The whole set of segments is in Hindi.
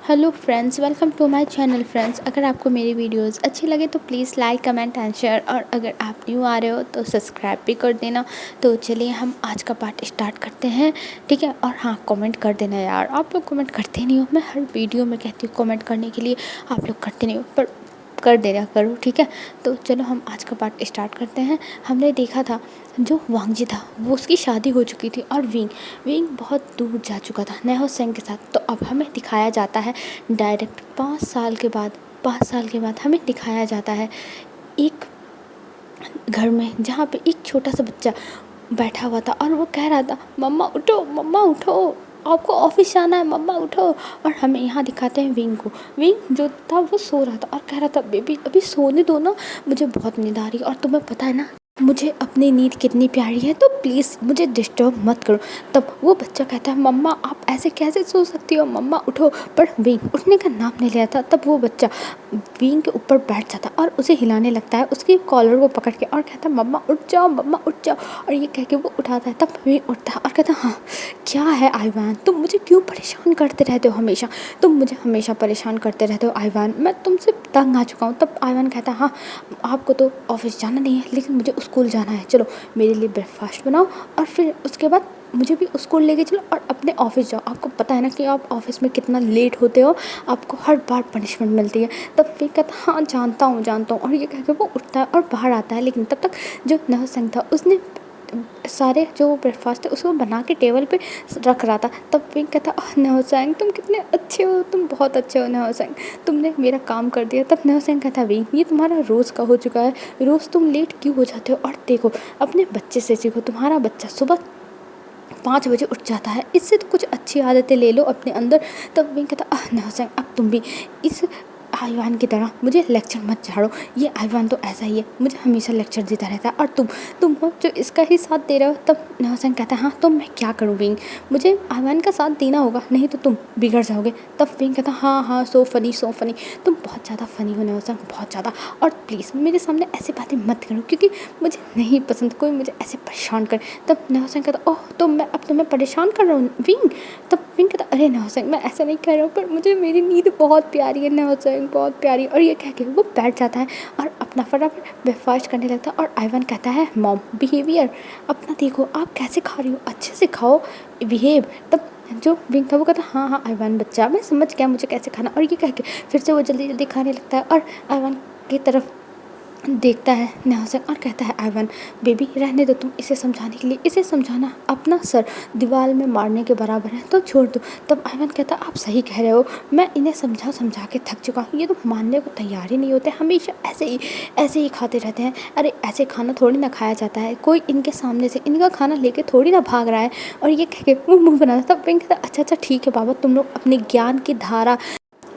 Hello friends, welcome to my channel. Friends, अगर आपको मेरी वीडियोस अच्छी लगे तो please like comment and share, और अगर आप न्यू आ रहे हो तो सब्सक्राइब भी कर देना। तो चलिए हम आज का पार्ट स्टार्ट करते हैं, ठीक है। और हाँ, कमेंट कर देना यार, आप लोग कमेंट करते नहीं हो। मैं हर वीडियो में कहती हूँ कमेंट करने के लिए, आप लोग करते नहीं हो, पर कर देना करो, ठीक है। तो चलो हम आज का पार्ट स्टार्ट करते हैं। हमने देखा था जो वांगजी था वो उसकी शादी हो चुकी थी, और विंग विंग बहुत दूर जा चुका था नेहो सेंग के साथ। तो अब हमें दिखाया जाता है डायरेक्ट 5 साल के बाद हमें दिखाया जाता है एक घर में, जहाँ पे एक छोटा सा बच्चा बैठा हुआ था और वो कह रहा था, मम्मा उठो, आपको ऑफिस जाना है, मम्मा उठो। और हमें यहाँ दिखाते हैं विंग को। विंग जो था वो सो रहा था और कह रहा था, बेबी अभी सोने दो ना, मुझे बहुत नींद आ रही है, और तुम्हें पता है ना मुझे अपनी नींद कितनी प्यारी है, तो प्लीज़ मुझे डिस्टर्ब मत करो। तब वो बच्चा कहता है, मम्मा आप ऐसे कैसे सो सकती हो, मम्मा उठो। पर विंग उठने का नाम नहीं लिया था। तब वो बच्चा विंग के ऊपर बैठ जाता और उसे हिलाने लगता है, उसकी कॉलर को पकड़ के, और कहता है, मम्मा उठ जाओ, मम्मा उठ जाओ। और ये कह के वो उठाता है। तब विंग उठता है और कहता है, हाँ क्या है आइवान, तुम मुझे क्यों परेशान करते रहते हो हमेशा, तुम मुझे हमेशा परेशान करते रहते हो आइवान, मैं तुमसे तंग आ चुका हूँ। तब आइवान कहता है, हाँ आपको तो ऑफिस जाना नहीं है, लेकिन मुझे स्कूल जाना है, चलो मेरे लिए ब्रेकफास्ट बनाओ और फिर उसके बाद मुझे भी स्कूल लेके चलो और अपने ऑफिस जाओ। आपको पता है ना कि आप ऑफिस में कितना लेट होते हो, आपको हर बार पनिशमेंट मिलती है। तब फिर कहता, हाँ जानता हूँ। और ये कह के वो उठता है और बाहर आता है। लेकिन तब तक जो नहो सेंग था उसने सारे जो ब्रेकफास्ट है उसको बना के टेबल पे रख रहा था। तब विंग कहता, नहो सेंग तुम कितने अच्छे हो, तुम बहुत अच्छे हो नहो सेंग, तुमने मेरा काम कर दिया। तब नहो सेंग कहता, विंग ये तुम्हारा रोज़ का हो चुका है, रोज़ तुम लेट क्यों हो जाते हो, और देखो अपने बच्चे से सीखो, तुम्हारा बच्चा सुबह 5 बजे उठ जाता है, इससे तो कुछ अच्छी आदतें ले लो अपने अंदर। तब विंग कहता, नहो सेंग अब तुम भी इस आइवान की तरह मुझे लेक्चर मत झाड़ो, ये आइवान तो ऐसा ही है, मुझे हमेशा लेक्चर देता रहता है, और तुम हो जो इसका ही साथ दे रहे हो। तब नहो सेंग कहता है, हाँ तो मैं क्या करूँ विंग, मुझे आइवान का साथ देना होगा, नहीं तो तुम बिगड़ जाओगे। तब विंग कहता, हाँ सो फनी, तुम बहुत ज़्यादा फ़नी हो नहो सेंग, बहुत ज़्यादा, और प्लीज़ मेरे सामने ऐसी बातें मत करो, क्योंकि मुझे नहीं पसंद कोई मुझे ऐसे परेशान करे। तब नहो सेंग कहता, ओह तो मैं अब तुम्हें परेशान कर रहा हूँ विंग। तब विंग कहता, अरे नहो सेंग मैं ऐसा नहीं कह रहा हूँ, पर मुझे मेरी नींद बहुत प्यारी है नहो सेंग, बहुत प्यारी। और ये कह के वो बैठ जाता है और अपना फटाफट ब्रेकफास्ट करने लगता है। और आइवान कहता है, मॉम बिहेवियर अपना देखो, आप कैसे खा रही हो, अच्छे से खाओ, बिहेव। तब जो विंग था वो कहता, हाँ आइवान बच्चा मैं समझ गया मुझे कैसे खाना। और ये कह के फिर से वो जल्दी जल्दी खाने लगता है और आइवान की तरफ देखता है नहो सेंग और कहता है, आइवान बेबी रहने दो, तुम इसे समझाने के लिए, इसे समझाना अपना सर दीवार में मारने के बराबर है, तो छोड़ दो। तब आइवान कहता, आप सही कह रहे हो, मैं इन्हें समझा के थक चुका हूँ, ये तो मानने को तैयार ही नहीं होते, हमेशा ऐसे ही खाते रहते हैं। अरे ऐसे खाना थोड़ी ना खाया जाता है, कोई इनके सामने से इनका खाना लेके थोड़ी ना भाग रहा है। और ये कह के वो मुँह बनाता। तब विंग कहता, अच्छा ठीक है बाबा, तुम लोग अपने ज्ञान की धारा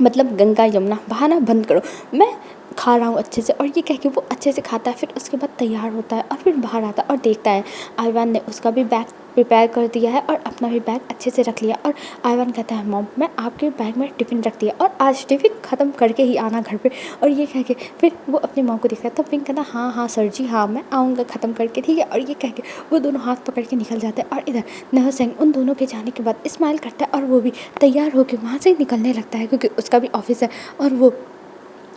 मतलब गंगा यमुना बहाना बंद करो, मैं खा रहा हूँ अच्छे से। और ये कह के वो अच्छे से खाता है, फिर उसके बाद तैयार होता है और फिर बाहर आता है और देखता है आइवान ने उसका भी बैग प्रिपेयर कर दिया है और अपना भी बैग अच्छे से रख लिया। और आइवान कहता है, मॉम मैं आपके बैग में टिफ़िन रख दिया, और आज टिफ़िन ख़त्म करके ही आना घर पे। और ये कह के फिर वो अपनी मॉम को देखता है। तब विंग कहता, हाँ सर जी, हाँ मैं आऊँगा ख़त्म करके, ठीक है। और ये कह के वो दोनों हाथ पकड़ के निकल जाते हैं। और इधर नहो सेंग उन दोनों के जाने के बाद स्माइल करता है और वो भी तैयार होकर वहाँ से निकलने लगता है, क्योंकि उसका भी ऑफिस है और वो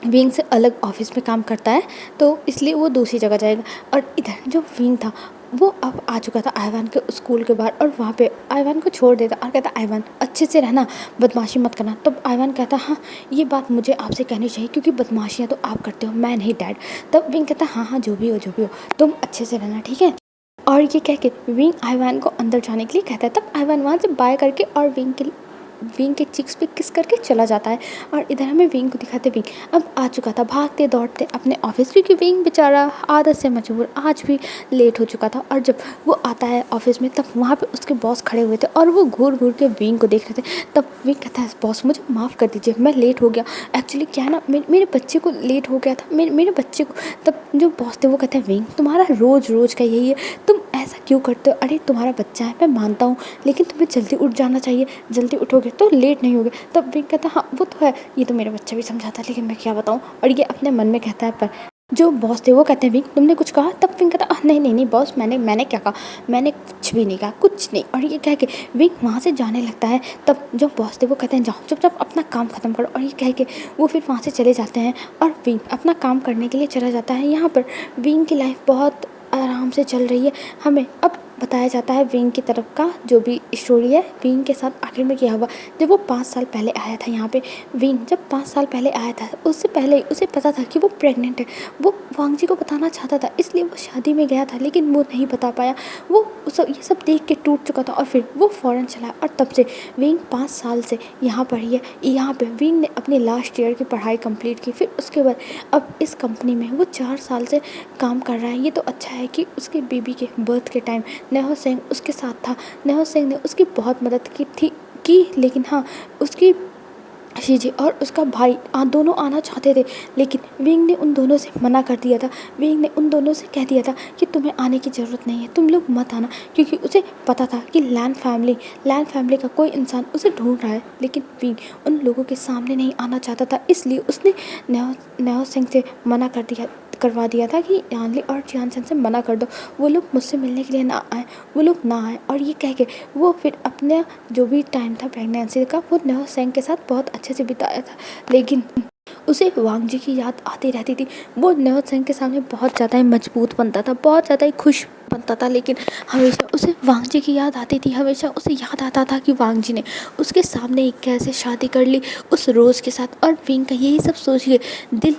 विंग से अलग ऑफिस में काम करता है, तो इसलिए वो दूसरी जगह जाएगा। और इधर जो विंग था वो अब आ चुका था आइवान के स्कूल के बाहर, और वहाँ पे आइवान को छोड़ देता और कहता, आइवान अच्छे से रहना, बदमाशी मत करना। तब आइवान कहता, हाँ ये बात मुझे आपसे कहनी चाहिए, क्योंकि बदमाशियाँ तो आप करते हो, मैं नहीं डैड। तब विंग कहता, हाँ जो भी हो तुम अच्छे से रहना, ठीक है। और ये कह के विंग आइवान को अंदर जाने के लिए कहता है। तब आइवान वहाँ से बाय करके और विंग के चिक्स पे किस करके चला जाता है। और इधर हमें विंग को दिखाते, विंग अब आ चुका था भागते दौड़ते अपने ऑफिस, क्योंकि विंग बेचारा आदत से मजबूर आज भी लेट हो चुका था। और जब वो आता है ऑफिस में, तब वहाँ पे उसके बॉस खड़े हुए थे और वो घूर के विंग को देख रहे थे। तब विंग कहता है, बॉस मुझे माफ़ कर दीजिए, मैं लेट हो गया, एक्चुअली क्या है ना मेरे बच्चे को लेट हो गया था, मेरे बच्चे को। तब जो बॉस थे वो कहते हैं, विंग तुम्हारा रोज़ का यही है, तुम ऐसा क्यों करते हो, अरे तुम्हारा बच्चा है मैं मानता हूँ, लेकिन तुम्हें जल्दी उठ जाना चाहिए, जल्दी उठोगे तो लेट नहीं होगे। तब विंग कहता, हाँ वो तो है, ये तो मेरा बच्चा भी समझाता है, लेकिन मैं क्या बताऊँ। और ये अपने मन में कहता है, पर जो बॉस थे वो कहते हैं विंग तुमने कुछ कहा? तब विंग कहता नहीं नहीं नहीं बॉस मैंने मैंने क्या कहा, मैंने कुछ भी नहीं कहा, कुछ नहीं। और ये कह के विंग वहाँ से जाने लगता है। तब जो बॉस थे वो कहते हैं जाओ चुपचाप अपना काम ख़त्म करो। और ये कह के वो फिर वहाँ से चले जाते हैं और विंग अपना काम करने के लिए चला जाता है। यहाँ पर विंग की लाइफ बहुत आराम से चल रही है। हमें अब बताया जाता है विंग की तरफ का जो भी स्टोरी है विंग के साथ आखिर में क्या हुआ। जब वो 5 साल पहले आया था यहाँ पे, विंग जब 5 साल पहले आया था उससे पहले उसे पता था कि वो प्रेग्नेंट है। वो वांग जी को बताना चाहता था इसलिए वो शादी में गया था लेकिन वो नहीं बता पाया। वो ये सब देख के टूट चुका था और फिर वो फ़ौरन चला। और तब से विंग 5 साल से यहाँ पर ही है। यहाँ पर विंग ने अपनी लास्ट ईयर की पढ़ाई कंप्लीट की। फिर उसके बाद अब इस कंपनी में वो 4 साल से काम कर रहा है। ये तो अच्छा है कि उसके बेबी के बर्थ के टाइम नेहो सेंग उसके साथ था। नेहो सेंग ने उसकी बहुत मदद की लेकिन हाँ उसकी शीजी और उसका भाई दोनों आना चाहते थे लेकिन विंग ने उन दोनों से मना कर दिया था। विंग ने उन दोनों से कह दिया था कि तुम्हें आने की ज़रूरत नहीं है, तुम लोग मत आना, क्योंकि उसे पता था कि लैन फैमिली का कोई इंसान उसे ढूंढ रहा है। लेकिन विंग उन लोगों के सामने नहीं आना चाहता था इसलिए उसने नेहो सेंग से मना करवा दिया था कि यानली और जियानसेन से मना कर दो, वो लोग मुझसे मिलने के लिए ना आए। और ये कह के वो फिर अपना जो भी टाइम था प्रेगनेंसी का वो नेहो सेंग के साथ बहुत अच्छे से बिताया था। लेकिन उसे वांग जी की याद आती रहती थी। वो नेहो सेंग के सामने बहुत ज़्यादा ही मजबूत बनता था, बहुत ज़्यादा ही खुश बनता था, लेकिन हमेशा उसे वांग जी की याद आती थी। हमेशा उसे याद आता था कि वांग जी ने उसके सामने एक कैसे शादी कर ली उस रोज़ के साथ। और विंग का यही सब सोच के दिल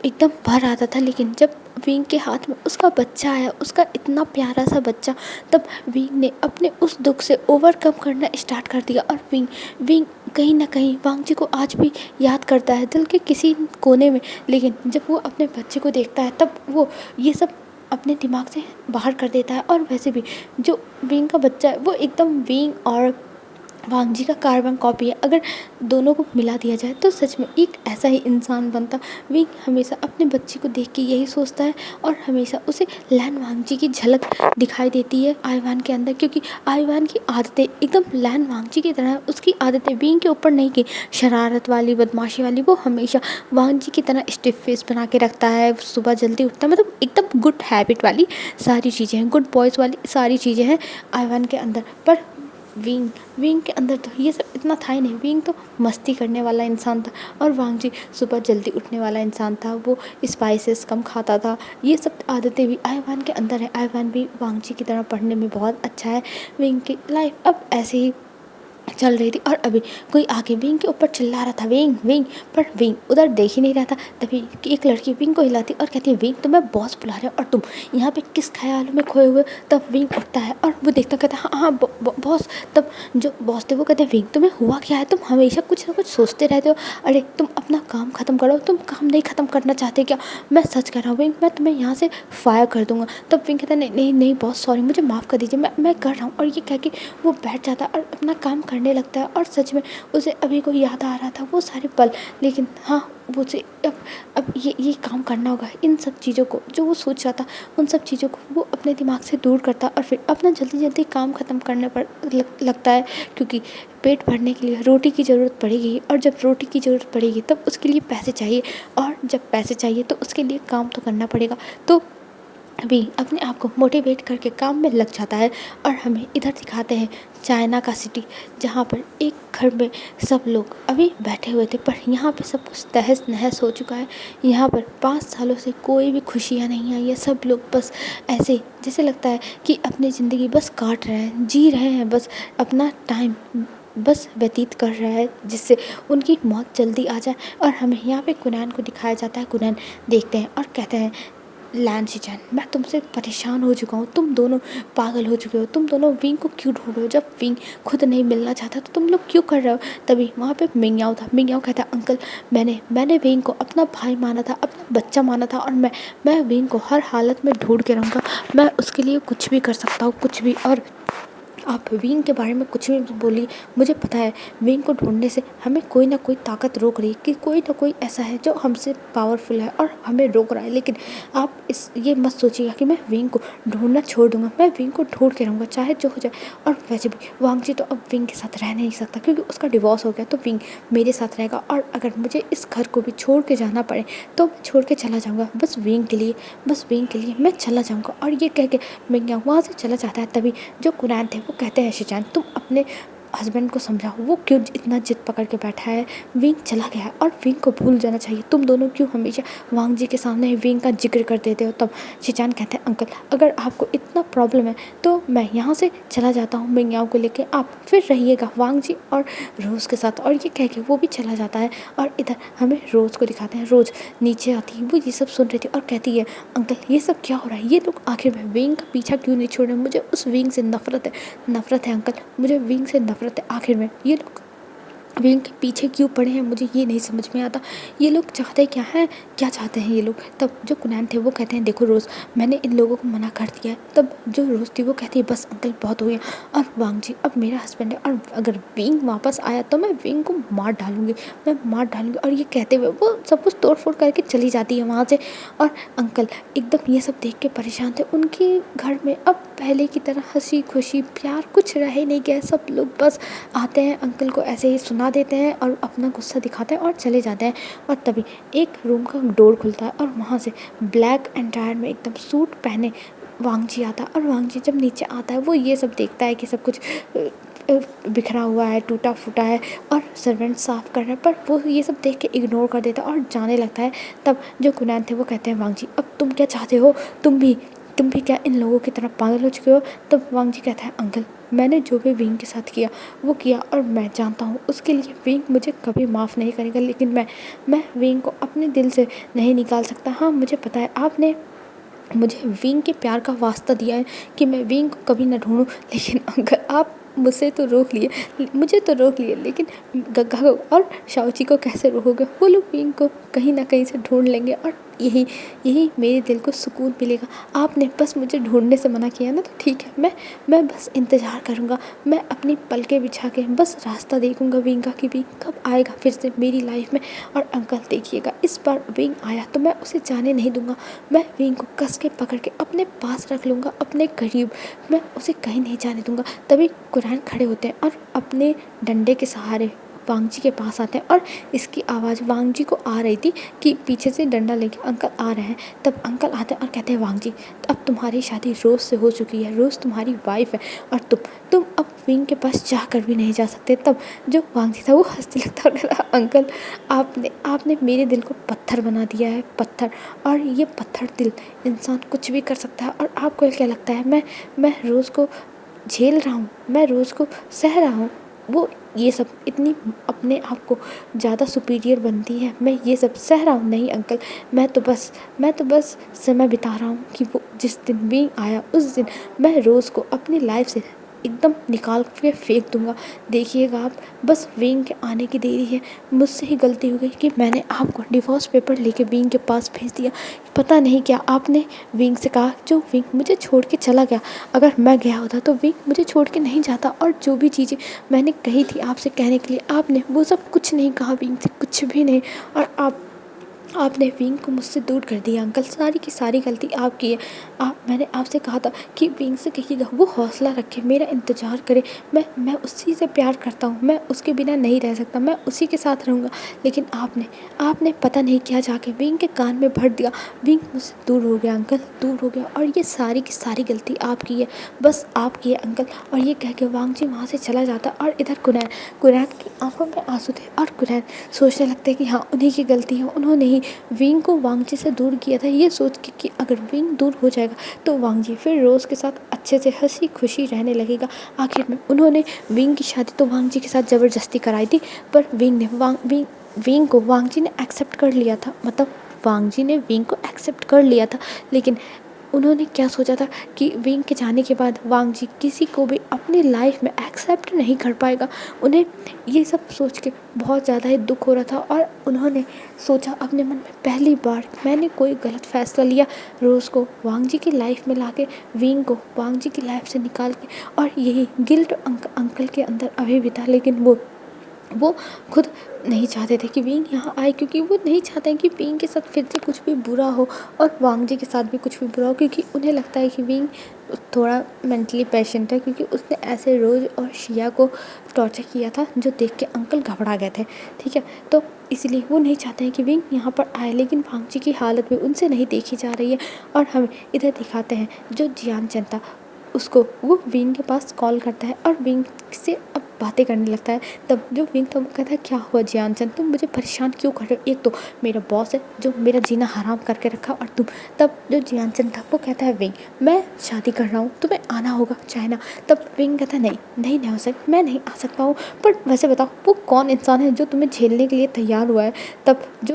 एकदम भर आता था। लेकिन जब विंग के हाथ में उसका बच्चा आया, उसका इतना प्यारा सा बच्चा, तब विंग ने अपने उस दुख से ओवरकम करना स्टार्ट कर दिया। और विंग कहीं ना कहीं वांग जी को आज भी याद करता है दिल के किसी कोने में। लेकिन जब वो अपने बच्चे को देखता है तब वो ये सब अपने दिमाग से बाहर कर देता है। और वैसे भी जो विंग का बच्चा है वो एकदम विंग और वांग जी का कार्बन कॉपी है। अगर दोनों को मिला दिया जाए तो सच में एक ऐसा ही इंसान बनता। विंग हमेशा अपने बच्चे को देख के यही सोचता है और हमेशा उसे लैन वांग जी की झलक दिखाई देती है आईवान के अंदर, क्योंकि आईवान की आदतें एकदम लैन वांग जी की तरह। उसकी आदतें विंग के ऊपर नहीं की शरारत वाली, बदमाशी वाली, वो हमेशा वांग जी की तरह स्टिफ फेस बना के रखता है, सुबह जल्दी उठता है, मतलब एकदम गुड हैबिट वाली सारी चीज़ें हैं, गुड बॉयज़ वाली सारी चीज़ें हैं आईवान के अंदर। पर विंग के अंदर तो ये सब इतना था ही नहीं। विंग तो मस्ती करने वाला इंसान था और वांग जी सुबह जल्दी उठने वाला इंसान था। वो स्पाइसेस कम खाता था। ये सब आदतें भी आईवान के अंदर है। आईवान भी वांग जी की तरह पढ़ने में बहुत अच्छा है। विंग की लाइफ अब ऐसे ही चल रही थी और अभी कोई आके विंग के ऊपर चिल्ला रहा था विंग विंग, पर विंग उधर देख ही नहीं रहा था। तभी एक लड़की विंग को हिलाती और कहती है विंग तुम्हें बॉस बुला रहे हो और तुम यहाँ पे किस ख्यालों में खोए हुए। तब विंग उठता है और वो देखता कहता है हाँ हाँ बॉस। तब जो बॉस थे वो कहते हैं विंग तुम्हें हुआ क्या है, तुम हमेशा कुछ ना कुछ सोचते रहते हो, अरे तुम अपना काम ख़त्म करो, तुम काम नहीं ख़त्म करना चाहते क्या? मैं सच कह रहा हूँ विंग, मैं तुम्हें यहाँ से फायर कर दूंगा। तब विंग कहता है नहीं नहीं नहीं बॉस सॉरी, मुझे माफ़ कर दीजिए, मैं कर रहा हूँ। और ये कह के वो बैठ जाता है और अपना काम करने लगता है। और सच में उसे अभी को याद आ रहा था वो सारे पल। लेकिन हाँ उसे अब ये काम करना होगा। इन सब चीज़ों को जो वो सोच रहा था उन सब चीज़ों को वो अपने दिमाग से दूर करता और फिर अपना जल्दी जल्दी काम ख़त्म करने पर लगता है, क्योंकि पेट भरने के लिए रोटी की ज़रूरत पड़ेगी और जब रोटी की ज़रूरत पड़ेगी तब उसके लिए पैसे चाहिए और जब पैसे चाहिए तो उसके लिए काम तो करना पड़ेगा। तो अभी अपने आप को मोटिवेट करके काम में लग जाता है। और हमें इधर दिखाते हैं चाइना का सिटी, जहाँ पर एक घर में सब लोग अभी बैठे हुए थे पर यहाँ पे सब कुछ तहस नहस हो चुका है। यहाँ पर 5 सालों से कोई भी खुशियाँ नहीं आई है। सब लोग बस ऐसे जैसे लगता है कि अपनी ज़िंदगी बस काट रहे हैं, जी रहे हैं, बस अपना टाइम बस व्यतीत कर रहा है जिससे उनकी मौत जल्दी आ जाए। और हमें यहाँ पे कुनैन को दिखाया जाता है। कुनैन देखते हैं और कहते हैं लैन शिचैन मैं तुमसे परेशान हो चुका हूँ, तुम दोनों पागल हो चुके हो, तुम दोनों विंग को क्यों ढूंढ रहे हो जब विंग खुद नहीं मिलना चाहता तो तुम लोग क्यों कर रहे हो। तभी वहाँ पे मिंगयाओ था। मिंगयाओ कहता अंकल मैंने विंग को अपना भाई माना था, अपना बच्चा माना था और मैं विंग को हर हालत में ढूंढ के रहूँगा, मैं उसके लिए कुछ भी कर सकता हूँ, कुछ भी। और आप विंग के बारे में कुछ भी मत बोलिए। मुझे पता है विंग को ढूँढने से हमें कोई ना कोई ताकत रोक रही है, कि कोई ना कोई ऐसा है जो हमसे पावरफुल है और हमें रोक रहा है। लेकिन आप ये मत सोचिएगा कि मैं विंग को ढूँढना छोड़ दूँगा। मैं विंग को ढूँढ के रहूँगा, चाहे जो हो जाए। और वैसे भी वांगजी तो अब विंग के साथ रह नहीं सकता, क्योंकि उसका डिवोर्स हो गया। तो विंग मेरे साथ रहेगा, और अगर मुझे इस घर को भी छोड़ के जाना पड़े तो मैं छोड़ के चला जाऊँगा, बस विंग के लिए, बस विंग के लिए मैं चला जाऊँगा। और ये कह के मिंग वहाँ से चला जाता है। तभी जो कुरैन थे वो कहते हैं, शिनचैन तुम अपने हस्बैंड को समझाओ, वो क्यों इतना जिद पकड़ के बैठा है। विंग चला गया है और विंग को भूल जाना चाहिए। तुम दोनों क्यों हमेशा वांगजी के सामने विंग का जिक्र कर देते हो। तब शिनचैन कहते हैं, अंकल अगर आपको इतना प्रॉब्लम है तो मैं यहाँ से चला जाता हूँ मिंग को लेके, आप फिर रहिएगा वांगजी और रोज़ के साथ। और ये कह के वो भी चला जाता है। और इधर हमें रोज़ को दिखाते हैं। रोज़ नीचे आती है, वो ये सब सुन रही थी और कहती है, अंकल ये सब क्या हो रहा है, ये लोग आखिर में विंग का पीछा क्यों नहीं छोड़ रहे। मुझे उस विंग से नफरत है अंकल, मुझे विंग से नफरत है। आखिर में ये लोग विंग के पीछे क्यों पड़े हैं, मुझे ये नहीं समझ में आता। ये लोग चाहते क्या हैं, क्या चाहते हैं ये लोग। तब जो कुनैन थे वो कहते हैं, देखो रोज़ मैंने इन लोगों को मना कर दिया है। तब जो रोज़ थी वो कहती है, बस अंकल बहुत हो गया। और वांगजी अब मेरा हस्बैंड है, और अगर विंग वापस आया तो मैं विंग को मार डालूंगी, मैं मार डालूंगी। और ये कहते हुए वो सब कुछ तोड़ फोड़ करके चली जाती है वहाँ से। और अंकल एकदम ये सब देख के परेशान थे। उनके घर में अब पहले की तरह हंसी खुशी प्यार कुछ रह ही नहीं गया। सब लोग बस आते हैं, अंकल को ऐसे ही सुना देते हैं और अपना गुस्सा दिखाते हैं और चले जाते हैं। और तभी एक रूम का डोर खुलता है और वहाँ से ब्लैक एंटायर में एकदम सूट पहने वांगजी आता है। और वांगजी जब नीचे आता है वो ये सब देखता है कि सब कुछ बिखरा हुआ है, टूटा फूटा है, और सर्वेंट साफ़ कर रहा है। पर वो ये सब देख के इग्नोर कर देता है और जाने लगता है। तब जो कुनैन थे वो कहते हैं, वांगजी अब तुम क्या चाहते हो, तुम भी क्या इन लोगों की तरह पागल हो चुके हो। तब वांगजी कहता है, अंकल मैंने जो भी विंग के साथ किया वो किया, और मैं जानता हूँ उसके लिए विंग मुझे कभी माफ़ नहीं करेगा। लेकिन मैं विंग को अपने दिल से नहीं निकाल सकता। हाँ मुझे पता है आपने मुझे विंग के प्यार का वास्ता दिया है कि मैं विंग को कभी ना ढूंढूं। लेकिन अगर आप मुझे तो रोक लिए, लेकिन गग्गा को और शाओची को कैसे रोकोगे। वो लोग विंग को कहीं ना कहीं से ढूंढ लेंगे, और यही मेरे दिल को सुकून मिलेगा। आपने बस मुझे ढूंढने से मना किया ना, तो ठीक है, मैं बस इंतज़ार करूँगा। मैं अपनी पलकें बिछा के बस रास्ता देखूँगा विंग का कि विंग कब आएगा फिर से मेरी लाइफ में। और अंकल देखिएगा, इस बार विंग आया तो मैं उसे जाने नहीं दूँगा। मैं विंग को कस के पकड़ के अपने पास रख लूँगा, अपने करीब। मैं उसे कहीं नहीं जाने दूँगा। तभी कुरैन खड़े होते हैं और अपने डंडे के सहारे वांगजी के पास आते हैं। और इसकी आवाज़ वांगजी को आ रही थी कि पीछे से डंडा लेके अंकल आ रहे हैं। तब अंकल आते हैं और कहते हैं, वांगजी अब तुम्हारी शादी रोज़ से हो चुकी है, रोज़ तुम्हारी वाइफ है, और तुम अब विंग के पास जा कर भी नहीं जा सकते। तब जो वांगजी था वो हंसने लगता और कहता, अंकल आपने मेरे दिल को पत्थर बना दिया है, पत्थर। और ये पत्थर दिल इंसान कुछ भी कर सकता है। और आपको क्या लगता है मैं रोज़ को झेल रहा हूँ, मैं रोज़ को सह रहा हूँ। वो ये सब इतनी अपने आप को ज़्यादा सुपीरियर बनती है, मैं ये सब सह रहा हूँ। नहीं अंकल, मैं तो बस समय बिता रहा हूँ कि वो जिस दिन विंग आया उस दिन मैं रोज़ को अपनी लाइफ से एकदम निकाल के फेंक दूँगा। देखिएगा आप, बस विंग के आने की देरी है। मुझसे ही गलती हो गई कि मैंने आपको डिवोर्स पेपर लेके विंग के पास भेज दिया। पता नहीं क्या आपने विंग से कहा, जो विंग मुझे छोड़ के चला गया। अगर मैं गया होता तो विंग मुझे छोड़ के नहीं जाता। और जो भी चीज़ें मैंने कही थी आपसे कहने के लिए, आपने वो सब कुछ नहीं कहा विंग से, कुछ भी नहीं। और आपने विंग को मुझसे दूर कर दिया अंकल, सारी की सारी गलती आपकी है। मैंने आपसे कहा था कि विंग से कहिएगा वो हौसला रखे, मेरा इंतज़ार करे। मैं उसी से प्यार करता हूँ, मैं उसके बिना नहीं रह सकता, मैं उसी के साथ रहूँगा। लेकिन आपने पता नहीं क्या जाके विंग के कान में भर दिया। विंग मुझसे दूर हो गया अंकल, दूर हो गया, और ये सारी की सारी गलती आपकी है, बस आपकी है अंकल। और ये कह के वांगजी वहाँ से चला जाता। और इधर कुरैन की आंखों में आंसू थे, और कुरैन सोचने लगते कि हाँ उन्हीं की गलती है, उन्होंने ही विंग को वांगजी से दूर किया था। ये सोच के कि अगर विंग दूर हो जाएगा तो वांगजी फिर रोज़ के साथ अच्छे से हंसी खुशी रहने लगेगा। आखिर में उन्होंने विंग की शादी तो वांगजी के साथ ज़बरदस्ती कराई थी, पर विंग को वांगजी ने एक्सेप्ट कर लिया था। मतलब वांगजी ने विंग को एक्सेप्ट कर लिया था। लेकिन उन्होंने क्या सोचा था कि विंग के जाने के बाद वांग जी किसी को भी अपनी लाइफ में एक्सेप्ट नहीं कर पाएगा। उन्हें ये सब सोच के बहुत ज़्यादा ही दुख हो रहा था और उन्होंने सोचा अपने मन में, पहली बार मैंने कोई गलत फैसला लिया, रोज़ को वांग जी की लाइफ में लाके विंग को वांग जी की लाइफ से निकाल के। और यही गिल्ट अंकल के अंदर अभी भी था, लेकिन वो खुद नहीं चाहते थे कि विंग यहाँ आए, क्योंकि वो नहीं चाहते हैं कि विंग के साथ फिर से कुछ भी बुरा हो और वांग जी के साथ भी कुछ भी बुरा हो, क्योंकि उन्हें लगता है कि विंग थोड़ा मेंटली पेशेंट है, क्योंकि उसने ऐसे रोज़ और शिया को टॉर्चर किया था जो देख के अंकल घबरा गए थे। ठीक है, तो इसलिए वो नहीं चाहते हैं कि विंग यहाँ पर आए, लेकिन वांग जी की हालत भी उनसे नहीं देखी जा रही है। और हम इधर दिखाते हैं जो जियान चंद था, उसको वो विंग के पास कॉल करता है और विंग से अब बातें करने लगता है। तब जो विंग था वो कहता है, क्या हुआ जियान चंद, तुम मुझे परेशान क्यों कर रहे हो? एक तो मेरा बॉस है जो मेरा जीना हराम करके रखा, और तुम। तब जो जियान चंद था वो कहता है, विंग मैं शादी कर रहा हूँ, तुम्हें आना होगा चाइना। तब विंग कहता है, नहीं नहीं नहीं हो सकता, मैं नहीं आ सकता हूँ, पर वैसे बताओ वो कौन इंसान है जो तुम्हें झेलने के लिए तैयार हुआ है? तब जो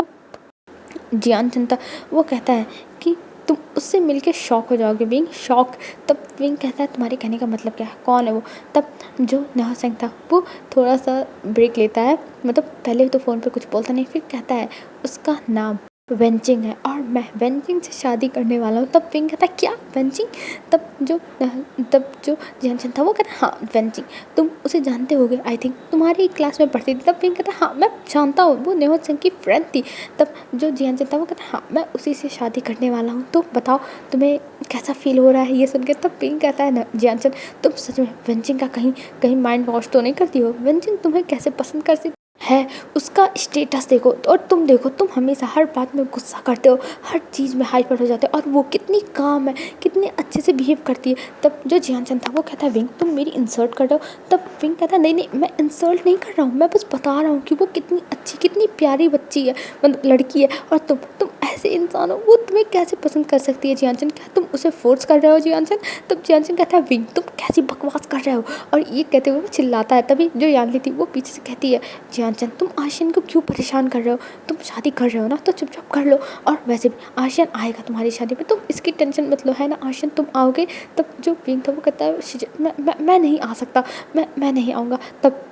जियान चंद था वो कहता है कि तुम उससे मिलके शॉक हो जाओगे विंग, शॉक। तब विंग कहता है, तुम्हारे कहने का मतलब क्या है, कौन है वो? तब जो नेहा सिंह था वो थोड़ा सा ब्रेक लेता है, मतलब पहले तो फ़ोन पे कुछ बोलता नहीं, फिर कहता है उसका नाम वेंचिंग है और मैं वेंचिंग से शादी करने वाला हूँ। तब विंग कहता है, क्या वेंचिंग? तब जो जैनसन था वो कहता है, हाँ वेंचिंग, तुम उसे जानते होगे, आई थिंक तुम्हारी ही क्लास में पढ़ती थी। तब विंग कहता है, हाँ मैं जानता हूँ, वो नेहा सिंह की फ्रेंड थी। तब जो जैनसन था वो कहता है, हाँ मैं उसी से शादी करने वाला हूँ, तो बताओ तुम्हें कैसा फील हो रहा है ये सुन के? तब विंग कहता है, ना जैनसन तुम सच में वेंचिंग का कहीं कहीं माइंड वॉश तो नहीं करती हो? वेंचिंग तुम्हें कैसे पसंद करती है, उसका स्टेटस देखो, और तुम देखो, तुम हमेशा हर बात में गुस्सा करते हो, हर चीज़ में हाइपर हो जाते हो, और वो कितनी काम है, कितने अच्छे से बिहेव करती है। तब जो जियानचंद था वो कहता है, विंग तुम मेरी इंसल्ट कर रहे हो? तब विंग कहता है, नहीं नहीं मैं इंसल्ट नहीं कर रहा हूँ, मैं बस बता रहा हूँ कि वो कितनी अच्छी, कितनी प्यारी बच्ची है, मतलब लड़की है, और तुम ऐसे इंसान हो, वो तुम्हें कैसे पसंद कर सकती है जियानचंद? क्या तुम उसे फोर्स कर रहे हो जियानचंद? तब जियानचंद कहता है, विंग तुम कैसी बकवास कर रहे हो, और ये कहते हुए वो चिल्लाता है। तभी जो यानली थी वो पीछे से कहती है, जियानचंद तुम आशियन को क्यों परेशान कर रहे हो? तुम शादी कर रहे हो ना, तो चुपचाप कर लो, और वैसे भी आशियन आएगा तुम्हारी शादी में, तुम इसकी टेंशन मत लो, है ना आशियन तुम आओगे? तब जो विंग था वो कहता है, मैं नहीं आ सकता, मैं नहीं आऊँगा। तब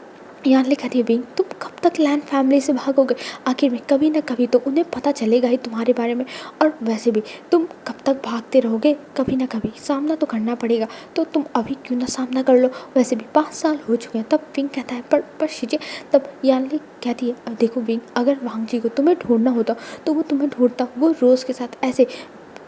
यानली कहती है, विंग तुम कब तक लैंड फैमिली से भागोगे? आखिर में कभी ना कभी तो उन्हें पता चलेगा ही तुम्हारे बारे में, और वैसे भी तुम कब तक भागते रहोगे? कभी ना कभी सामना तो करना पड़ेगा, तो तुम अभी क्यों ना सामना कर लो, वैसे भी 5 साल हो चुके हैं। तब विंग कहता है, पर शीजिए। तब यानली कहती है, देखो विंग अगर वांग जी को तुम्हें ढूंढना होता तो वो तुम्हें ढूंढता, वो रोज़ के साथ ऐसे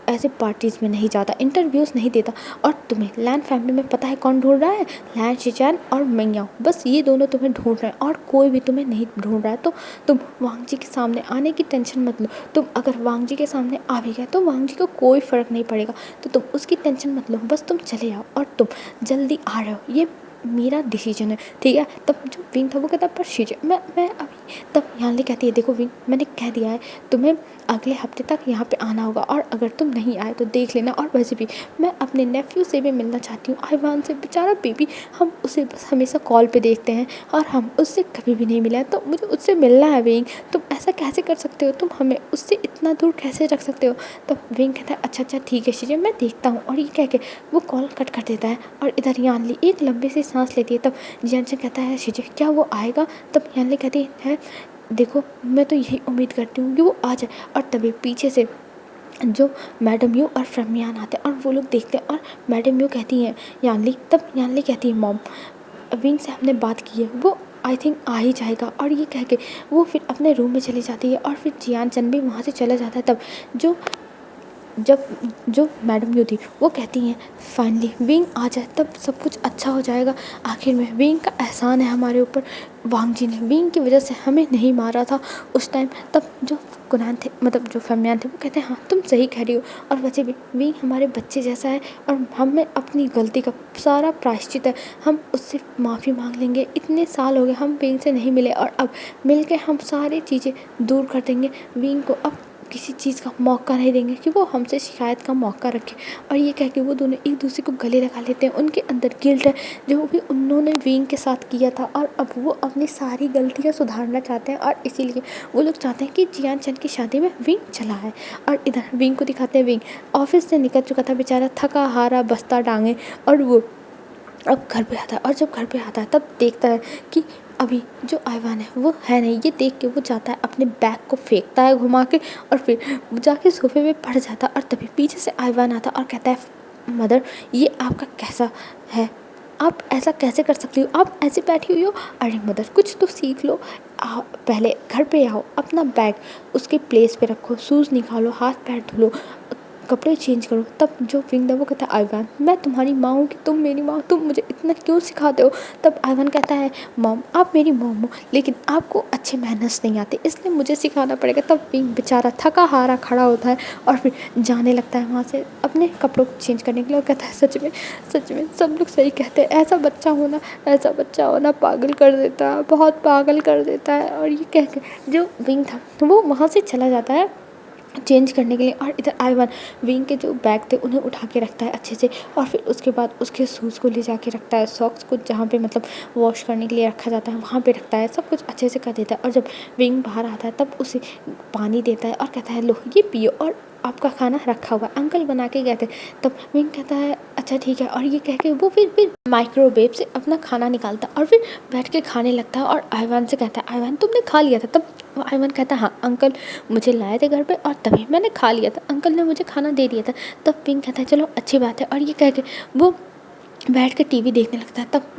ऐसे पार्टीज़ में नहीं जाता, इंटरव्यूज़ नहीं देता, और तुम्हें लैंड फैमिली में पता है कौन ढूंढ रहा है? लैंड शिचान और मिंगयाओ, बस ये दोनों तुम्हें ढूंढ रहे हैं, और कोई भी तुम्हें नहीं ढूंढ रहा है। तो तुम वांग जी के सामने आने की टेंशन मत लो, तुम अगर वांग जी के सामने आ भी गए तो वांग जी को कोई फ़र्क नहीं पड़ेगा, तो तुम उसकी टेंशन मत लो, बस तुम चले आओ, और तुम जल्दी आ रहे हो, ये मेरा डिसीजन है, ठीक है? तब जो विंग था वो कहता, पर शीजिए मैं अभी। तब यानली कहती है, देखो विंग मैंने कह दिया है तुम्हें अगले हफ्ते तक यहाँ पे आना होगा, और अगर तुम नहीं आए तो देख लेना, और वैसे भी मैं अपने नेफ्यू से भी मिलना चाहती हूँ, आईवान से, बेचारा बेबी, हम उसे बस हमेशा कॉल पे देखते हैं और हम उससे कभी भी नहीं मिले हैं, तो मुझे उससे मिलना है विंग, तुम ऐसा कैसे कर सकते हो? तुम हमें उससे इतना दूर कैसे रख सकते हो? तब विंग कहता है, अच्छा ठीक है शीजिए, मैं देखता हूँ, और ये कह के वो कॉल कट कर देता है, और इधर यानली एक लंबी सी सांस लेती है। तब जियानचंद कहता है, शीजिए क्या वो आएगा? तब यानली कहती है, देखो मैं तो यही उम्मीद करती हूँ कि वो आ जाए, और तभी पीछे से जो मैडम यू और फ्रमियान आते हैं, और वो लोग देखते हैं, और मैडम यू कहती हैं यानली, तब यानली कहती है, मॉम विंग से हमने बात की है, वो आई थिंक आ ही जाएगा, और ये कह के वो फिर अपने रूम में चली जाती है, और फिर जियानचंद भी वहाँ से चला जाता है। तब जो मैडम यू थी वो कहती हैं, फाइनली विंग आ जाए तब सब कुछ अच्छा हो जाएगा, आखिर में विंग का एहसान है हमारे ऊपर, वांग जी ने विंग की वजह से हमें नहीं मारा था उस टाइम। तब जो कुनान थे, मतलब जो फमियान थे, वो कहते हैं, हाँ तुम सही कह रही हो, और वैसे भी विंग हमारे बच्चे जैसा है, और हमें अपनी गलती का सारा प्रायश्चित है, हम उससे माफ़ी मांग लेंगे, इतने साल हो गए हम विंग से नहीं मिले, और अब मिल के हम सारी चीज़ें दूर कर देंगे विंग को। अब किसी चीज़ का मौका नहीं देंगे कि वो हमसे शिकायत का मौका रखें। और ये कह के वो दोनों एक दूसरे को गले लगा लेते हैं। उनके अंदर गिल्ट है जो भी उन्होंने विंग के साथ किया था, और अब वो अपनी सारी गलतियाँ सुधारना चाहते हैं, और इसीलिए वो लोग चाहते हैं कि जियान चंद की शादी में विंग चला है। और इधर विंग को दिखाते हैं, विंग ऑफिस से निकल चुका था बेचारा, थका हारा, बस्ता टांगे, और वो अब घर पे आता है। और जब घर पे आता है तब देखता है कि अभी जो आइवान है वो है नहीं। ये देख के वो जाता है, अपने बैग को फेंकता है घुमा के, और फिर वो जाके सोफे पे पड़ जाता है। और तभी पीछे से आइवान आता और कहता है, मदर ये आपका कैसा है, आप ऐसा कैसे कर सकती हो, आप ऐसे बैठी हुई हो। अरे मदर कुछ तो सीख लो, पहले घर पे आओ, अपना बैग उसके प्लेस पे रखो, शूज़ निकालो, हाथ पैर धुलो, कपड़े चेंज करो। तब जो विंग है वो कहता है, आइवान मैं तुम्हारी माँ हूँ कि तुम मेरी माँ, तुम मुझे इतना क्यों सिखाते हो। तब आइवान कहता है, मॉम आप मेरी मॉम हो, लेकिन आपको अच्छे मैनर्स नहीं आते, इसलिए मुझे सिखाना पड़ेगा। तब विंग बेचारा थका हारा खड़ा होता है और फिर जाने लगता है वहाँ से अपने कपड़ों को चेंज करने के लिए, और कहता है, सच में सब लोग सही कहते हैं, ऐसा बच्चा होना पागल कर देता है, बहुत पागल कर देता है। और ये कह के जो विंग था वो वहाँ से चला जाता है चेंज करने के लिए। और इधर आइवान विंग के जो बैग थे उन्हें उठा के रखता है अच्छे से, और फिर उसके बाद उसके शूज़ को ले जाके रखता है, सॉक्स को जहाँ पे मतलब वॉश करने के लिए रखा जाता है वहाँ पे रखता है, सब कुछ अच्छे से कर देता है। और जब विंग बाहर आता है तब उसे पानी देता है और कहता है, लो ये पियो, और आपका खाना रखा हुआ अंकल बना के गए थे। तब विंग कहता है, अच्छा ठीक है, और ये कह के वो फिर माइक्रोवेव से अपना खाना निकालता और फिर बैठ के खाने लगता है। और आइवान से कहता है, आइवान तुमने खा लिया था। तब आइवान कहता है, हाँ अंकल मुझे लाए थे घर पे और तभी मैंने खा लिया था, अंकल ने मुझे खाना दे दिया था। तब विंग कहता है, चलो अच्छी बात है, और ये कह के वो बैठ के टीवी देखने लगता है। तब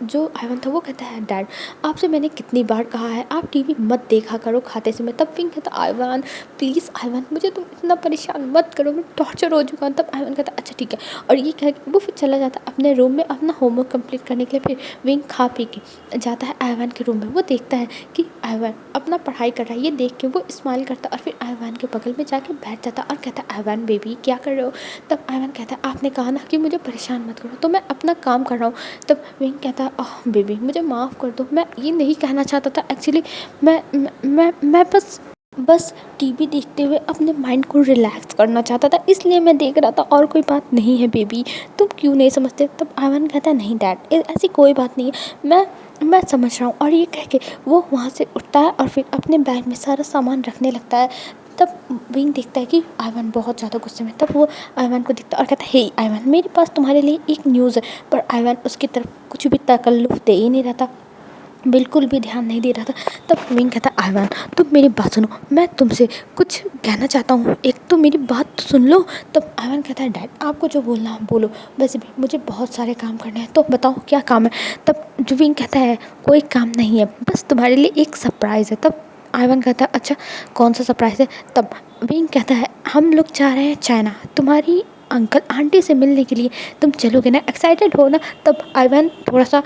जो आइवान था वो कहता है, डैड आपसे मैंने कितनी बार कहा है आप टीवी मत देखा करो खाते समय। तब विंग कहता, आइवान प्लीज़ आइवान मुझे तुम इतना परेशान मत करो, मैं टॉर्चर हो चुका हूँ। तब आइवान कहता, अच्छा ठीक है, और ये कह के वो फिर चला जाता है अपने रूम में अपना होमवर्क कंप्लीट करने के लिए। फिर विंग खा पी के जाता है आइवान के रूम में, वो देखता है कि आइवान अपना पढ़ाई कर रहा है। ये देख के वो स्माइल करता और फिर आइवान के बगल में जाके बैठ जाता और कहता, आइवान बेबी क्या कर रहे हो। तब आइवान कहता है, आपने कहा ना कि मुझे परेशान मत करो, तो मैं अपना काम कर रहा हूँ। तब विंग कहता है, ओह बेबी मुझे माफ़ कर दो, मैं ये नहीं कहना चाहता था एक्चुअली, मैं बस टीवी देखते हुए अपने माइंड को रिलैक्स करना चाहता था, इसलिए मैं देख रहा था, और कोई बात नहीं है बेबी, तुम क्यों नहीं समझते। तब आइवान कहता है, नहीं डैड ऐसी कोई बात नहीं है, मैं समझ रहा हूँ। और ये कह के वो वहाँ से उठता है और फिर अपने बैग में सारा सामान रखने लगता है। तब विंग देखता है कि आइवान बहुत ज़्यादा गुस्से में। तब वो आइवान को दिखता और कहता है, हे आइवान मेरे पास तुम्हारे लिए एक न्यूज़ है। पर आइवान उसकी तरफ कुछ भी तकल्लुफ़ दे ही नहीं रहा था, बिल्कुल भी ध्यान नहीं दे रहा था। तब विंग कहता, आइवान तुम मेरी बात सुनो, मैं तुमसे कुछ कहना चाहता हूँ, एक तो मेरी बात तो सुन लो। तब आइवान कहता है, डैड आपको जो बोलना है बोलो, वैसे भी मुझे बहुत सारे काम करने हैं, तो बताओ क्या काम है। तब जो विंग कहता है, कोई काम नहीं है, बस तुम्हारे लिए एक सरप्राइज़ है। तब आइवान कहता है, अच्छा कौन सा सरप्राइज़ है। तब विंग कहता है, हम लोग जा रहे हैं चाइना तुम्हारी अंकल आंटी से मिलने के लिए, तुम चलोगे ना, एक्साइटेड हो ना। तब आइवान थोड़ा सा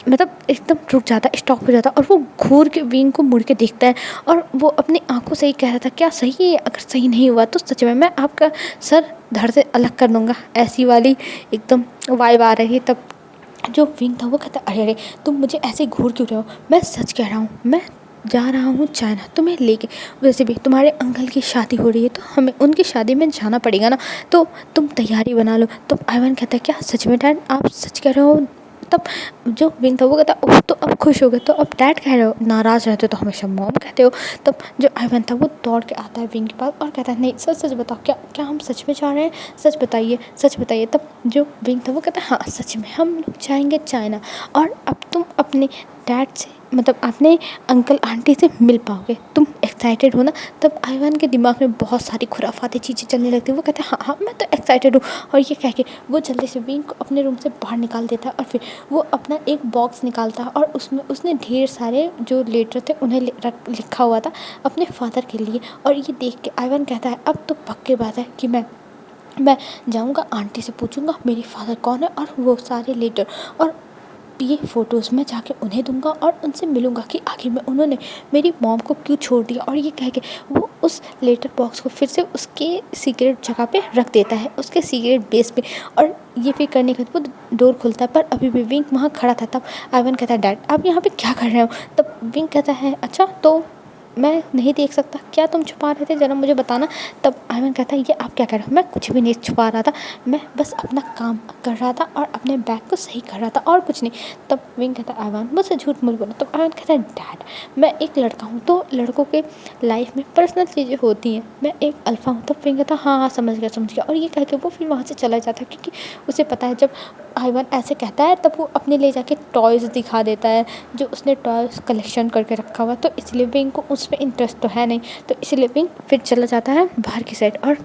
मतलब एकदम रुक जाता, स्टॉप हो जाता, और वो घूर के विंग को मुड़ के देखता है, और वो अपनी आंखों से ही कह रहा था, क्या सही है, अगर सही नहीं हुआ तो सच में मैं आपका सर धड़ से अलग कर दूँगा, ऐसी वाली एकदम वाइब आ रही है। तब जो विंग था वो कहता, अरे तुम मुझे ऐसे घूर क्यों रहे हो, मैं सच कह रहा हूँ, मैं जा रहा हूँ चाइना तुम्हें लेके, वैसे भी तुम्हारे अंकल की शादी हो रही है तो हमें उनकी शादी में जाना पड़ेगा ना, तो तुम तैयारी बना लो। तो आइवान कहता है, क्या सच में डैड आप सच कह रहे हो। तब जो विंग था वो कहता, ओह तो अब खुश हो गए, तो अब डैड कह रहे हो, नाराज़ रहते हो तो हमेशा मॉम कहते हो। तब जो आइवान था वो दौड़ के आता है विंग के पास और कहता है, नहीं सच सच बताओ, क्या हम सच में जा रहे हैं, सच बताइए। तब जो विंग था वो कहता है, हाँ सच में हम लोग जाएंगे चाइना, और अब तुम अपने डैड से मतलब अपने अंकल आंटी से मिल पाओगे, तुम एक्साइटेड हो ना। तब आइवान के दिमाग में बहुत सारी खुराफाती चीज़ें चलने लगती है, वो कहते हैं, हाँ मैं तो एक्साइटेड हूँ। और ये कह के वो जल्दी से विंग को अपने रूम से बाहर निकाल देता है, और फिर वो अपना एक बॉक्स निकालता है, और उसमें उसने ढेर सारे जो लेटर थे उन्हें लिखा हुआ था अपने फादर के लिए। और ये देख के आइवान कहता है, अब तो पक्की बात है कि मैं जाऊँगा आंटी से पूछूंगा मेरे फादर कौन है, और वो सारे लेटर और ये फ़ोटोज़ मैं जाके उन्हें दूंगा और उनसे मिलूंगा कि आखिर में उन्होंने मेरी मॉम को क्यों छोड़ दिया। और ये कह के वो उस लेटर बॉक्स को फिर से उसके सीक्रेट जगह पे रख देता है, उसके सीक्रेट बेस पे। और ये फिर करने के बाद वो डोर खुलता है, पर अभी भी विंग वहाँ खड़ा था। तब आइवान कहता है, डैड आप यहाँ पे क्या कर रहे हो। तब विंग कहता है, अच्छा तो मैं नहीं देख सकता, क्या तुम छुपा रहे थे, ज़रा मुझे बताना। तब आयमन कहता है ये आप क्या कर रहे हो, मैं कुछ भी नहीं छुपा रहा था, मैं बस अपना काम कर रहा था और अपने बैग को सही कर रहा था और कुछ नहीं। तब विंग कहता है आयमन मुझसे झूठ मत बोलो। तब आयमन कहता है डैड मैं एक लड़का हूँ, तो लड़कों के लाइफ में पर्सनल चीज़ें होती हैं, मैं एक अल्फ़ा हूँ। तब विंग कहता है हाँ हाँ समझ गया समझ गया, और ये कह के वो फिर वहाँ से चला जाता है, क्योंकि उसे पता है जब आयमन ऐसे कहता है तब वो अपने ले जाके टॉयज़ दिखा देता है, जो उसने टॉयज़ कलेक्शन करके रखा हुआ, तो इसलिए विंग को उस पर इंटरेस्ट तो है नहीं, तो इसलिए विंग फिर चला जाता है बाहर की साइड और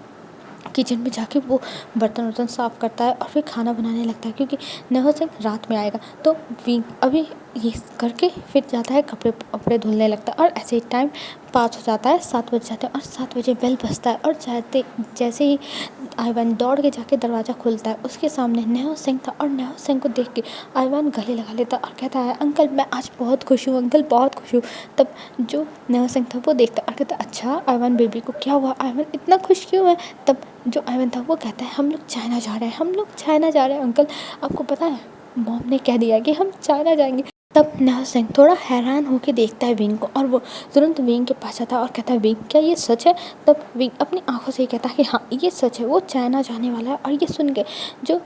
किचन में जाके वो बर्तन वर्तन साफ़ करता है और फिर खाना बनाने लगता है, क्योंकि नहो सिंह रात में आएगा। तो विंग अभी ये करके फिर जाता है कपड़े कपड़े धुलने लगता है, और ऐसे ही टाइम पास हो जाता है, 7 बज जाते हैं और 7 बजे बेल बजता है, और जैसे ही आयवान दौड़ के जाके दरवाज़ा खोलता है, उसके सामने नहो सिंह था, और नहो सिंह को देख के आयवान गले लगा लेता और कहता है अंकल मैं आज बहुत खुश हूँ, अंकल बहुत खुश हूँ। तब जो नहो सिंह था वो देखता और कहता अच्छा आयवान बेबी को क्या हुआ, आयवान इतना खुश क्यों है। तब जो आयवान था वो कहता है हम लोग चाइना जा रहे हैं, हम लोग चाइना जा रहे हैं अंकल, आपको पता है मॉम ने कह दिया कि हम चाइना जाएंगे। तब नहो सिंह थोड़ा हैरान होकर देखता है विंग को, और वो तुरंत विंग के पास आता है और कहता है विंग क्या ये सच है। तब विंग अपनी आंखों से ही कहता है कि हाँ ये सच है, वो चाइना जाने वाला है। और ये सुन के जो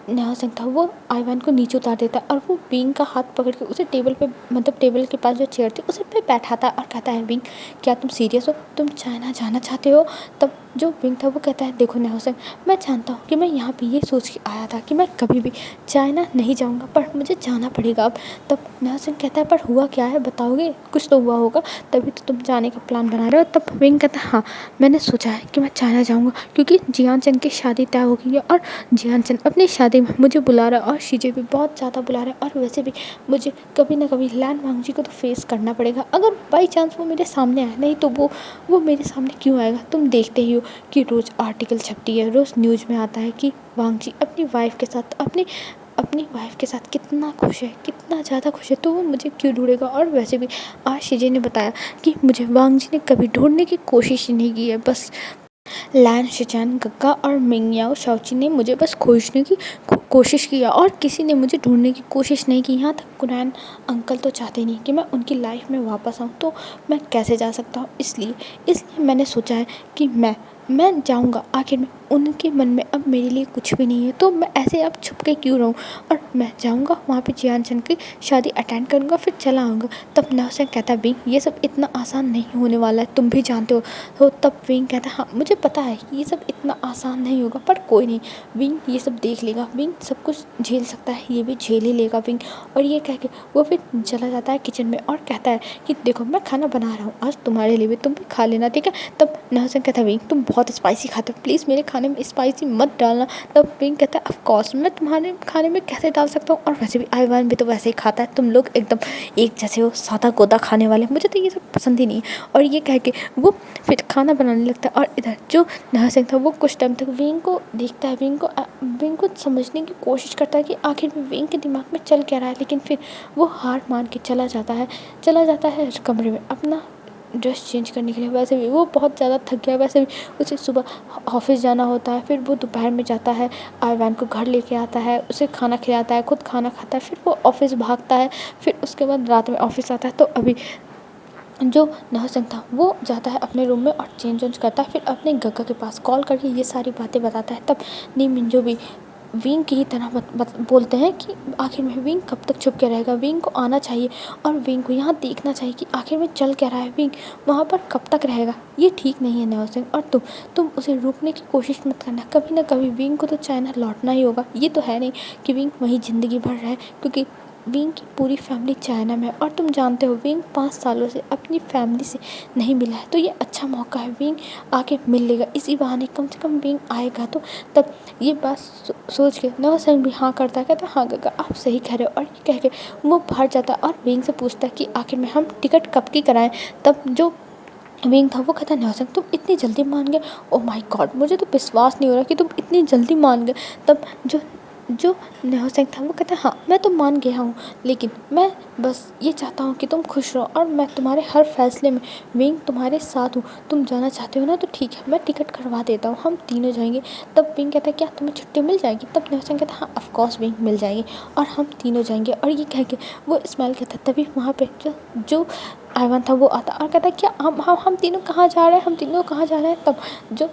नहो सिंह था वो आयवान को नीचे उतार देता है, और वो विंग का हाथ पकड़ के उसे टेबल पे मतलब टेबल के पास जो चेयर थी उसे पे बैठाता है और कहता है विंग क्या तुम सीरियस हो, तुम चाइना जाना चाहते हो। तब जो विंग था वो कहता है देखो नहो सिंह मैं जानता हूँ कि मैं यहाँ पे ये सोच के आया था कि मैं कभी भी चाइना नहीं जाऊँगा, पर मुझे जाना पड़ेगा अब। तब नहो सिंह कहता है पर हुआ क्या है बताओगे, कुछ तो हुआ होगा तभी तो तुम जाने का प्लान बना रहे हो। तब विंग कहता है हाँ मैंने सोचा है कि मैं चाइना जाऊँगा, क्योंकि जियान चंद की शादी तय हो गई है और जियान चंद अपनी शादी में मुझे बुला रहा है, और शीजे भी बहुत ज़्यादा बुला रहा है, और वैसे भी मुझे कभी ना कभी लैंड वांगजी को तो फेस करना पड़ेगा। अगर बाई चांस वो मेरे सामने आए, नहीं तो वो मेरे सामने क्यों आएगा, तुम देखते ही हो कि रोज़ आर्टिकल छपती है, रोज़ न्यूज़ में आता है कि वांगजी अपनी वाइफ के साथ अपनी वाइफ के साथ कितना खुश है, कितना ज़्यादा खुश है, तो वो मुझे क्यों ढूंढेगा। और वैसे भी आज शीजे ने बताया कि मुझे वांगजी ने कभी ढूंढने की कोशिश ही नहीं की है, बस लैन शिचान गग्गा और मिंगयाओ शाओची ने मुझे बस खोजने की कोशिश किया, और किसी ने मुझे ढूंढने की कोशिश नहीं की। यहाँ तक कुरैन अंकल तो चाहते नहीं कि मैं उनकी लाइफ में वापस आऊँ, तो मैं कैसे जा सकता हूँ। इसलिए मैंने सोचा है कि मैं जाऊँगा, आखिर में उनके मन में अब मेरे लिए कुछ भी नहीं है, तो मैं ऐसे अब छुप के क्यों रहूँ, और मैं जाऊँगा वहाँ पे जियान चंद की शादी अटेंड करूँगा फिर चला आऊँगा। तब नहो सिंह कहता है विंग ये सब इतना आसान नहीं होने वाला है, तुम भी जानते हो। तो तब विंग कहता है हाँ मुझे पता है ये सब इतना आसान नहीं होगा, पर कोई नहीं, विंग ये सब देख लेगा, विंग सब कुछ झेल सकता है, ये भी झेल ही लेगा विंग। और ये कह के वो फिर चला जाता है किचन में और कहता है कि देखो मैं खाना बना रहा हूँ आज तुम्हारे लिए भी, तुम भी खा लेना ठीक है। तब नहो सिंह कहता है विंग तुम बहुत स्पाइसी खाते हो, प्लीज़ मेरे खाने में स्पाइसी मत डालना। तब विंग कहता है ऑफ कोर्स मैं तुम्हारे खाने में कैसे डाल सकता हूँ, और वैसे भी आयवान भी तो वैसे ही खाता है, तुम लोग एकदम एक जैसे हो, सादा गोदा खाने वाले, मुझे तो ये सब पसंद ही नहीं है। और ये कह के वो फिर खाना बनाने लगता है, और इधर जो नहो सिंह था वो कुछ टाइम तक विंग को देखता है, विंग को समझने की कोशिश करता है कि आखिर में विंग के दिमाग में चल क्या रहा है, लेकिन फिर वो हार मान के चला जाता है कमरे में अपना ड्रेस चेंज करने के लिए। वैसे भी वो बहुत ज़्यादा थक गया है, वैसे भी उसे सुबह ऑफिस जाना होता है, फिर वो दोपहर में जाता है, आयवान को घर लेके आता है, उसे खाना खिलाता है, खुद खाना खाता है, फिर वो ऑफिस भागता है, फिर उसके बाद रात में ऑफिस आता है। तो अभी जो नहो सिंह था वो जाता है अपने रूम में और चेंज वेंज करता है, फिर अपने गग्गा के पास कॉल करके ये सारी बातें बताता है। तब नी मिंजो भी विंग की ही तरह बोलते हैं कि आखिर में विंग कब तक छुप के रहेगा, विंग को आना चाहिए और विंग को यहाँ देखना चाहिए कि आखिर में चल क्या रहा है, विंग वहाँ पर कब तक रहेगा, ये ठीक नहीं है नहो सिंह। और तुम उसे रोकने की कोशिश मत करना, कभी ना कभी विंग को तो चाइना लौटना ही होगा। ये तो है नहीं कि विंग वहीं ज़िंदगी भर रहे, क्योंकि विंग की पूरी फैमिली चाइना में है, और तुम जानते हो विंग 5 सालों से अपनी फैमिली से नहीं मिला है, तो ये अच्छा मौका है, विंग आके मिल लेगा, इसी बहाने कम से कम विंग आएगा। तो तब ये बात सोच के नहो सिंह भी हाँ करता है, कहता है हाँ गग्गा आप सही कह रहे हो, और ये कह के वो बाहर जाता है और विंग से पूछता है कि आखिर में हम टिकट कब की कराएं। तब जो विंग था वो कहता है नहो सिंह तुम इतनी जल्दी मान गए, ओ माय गॉड मुझे तो विश्वास नहीं हो रहा कि तुम इतनी जल्दी मान गए। तब जो नहो सिंह था वो कहता है हाँ मैं तो मान गया हूँ, लेकिन मैं बस ये चाहता हूँ कि तुम खुश रहो, और मैं तुम्हारे हर फैसले में विंग तुम्हारे साथ हूँ, तुम जाना चाहते हो ना तो ठीक है मैं टिकट करवा देता हूँ, हम तीनों जाएंगे। तब विंग कहता है क्या तुम्हें छुट्टी मिल जाएगी। तब नहो सिंह कहता है हाँ ऑफकोर्स विंग मिल जाएगी और हम तीनों जाएंगे। और ये कह के वो स्माइल करता है, तभी वहाँ पर जो आइवान था वो आता और कहता क्या हम तीनों कहाँ जा रहे हैं, हम तीनों कहाँ जा रहे हैं। तब जो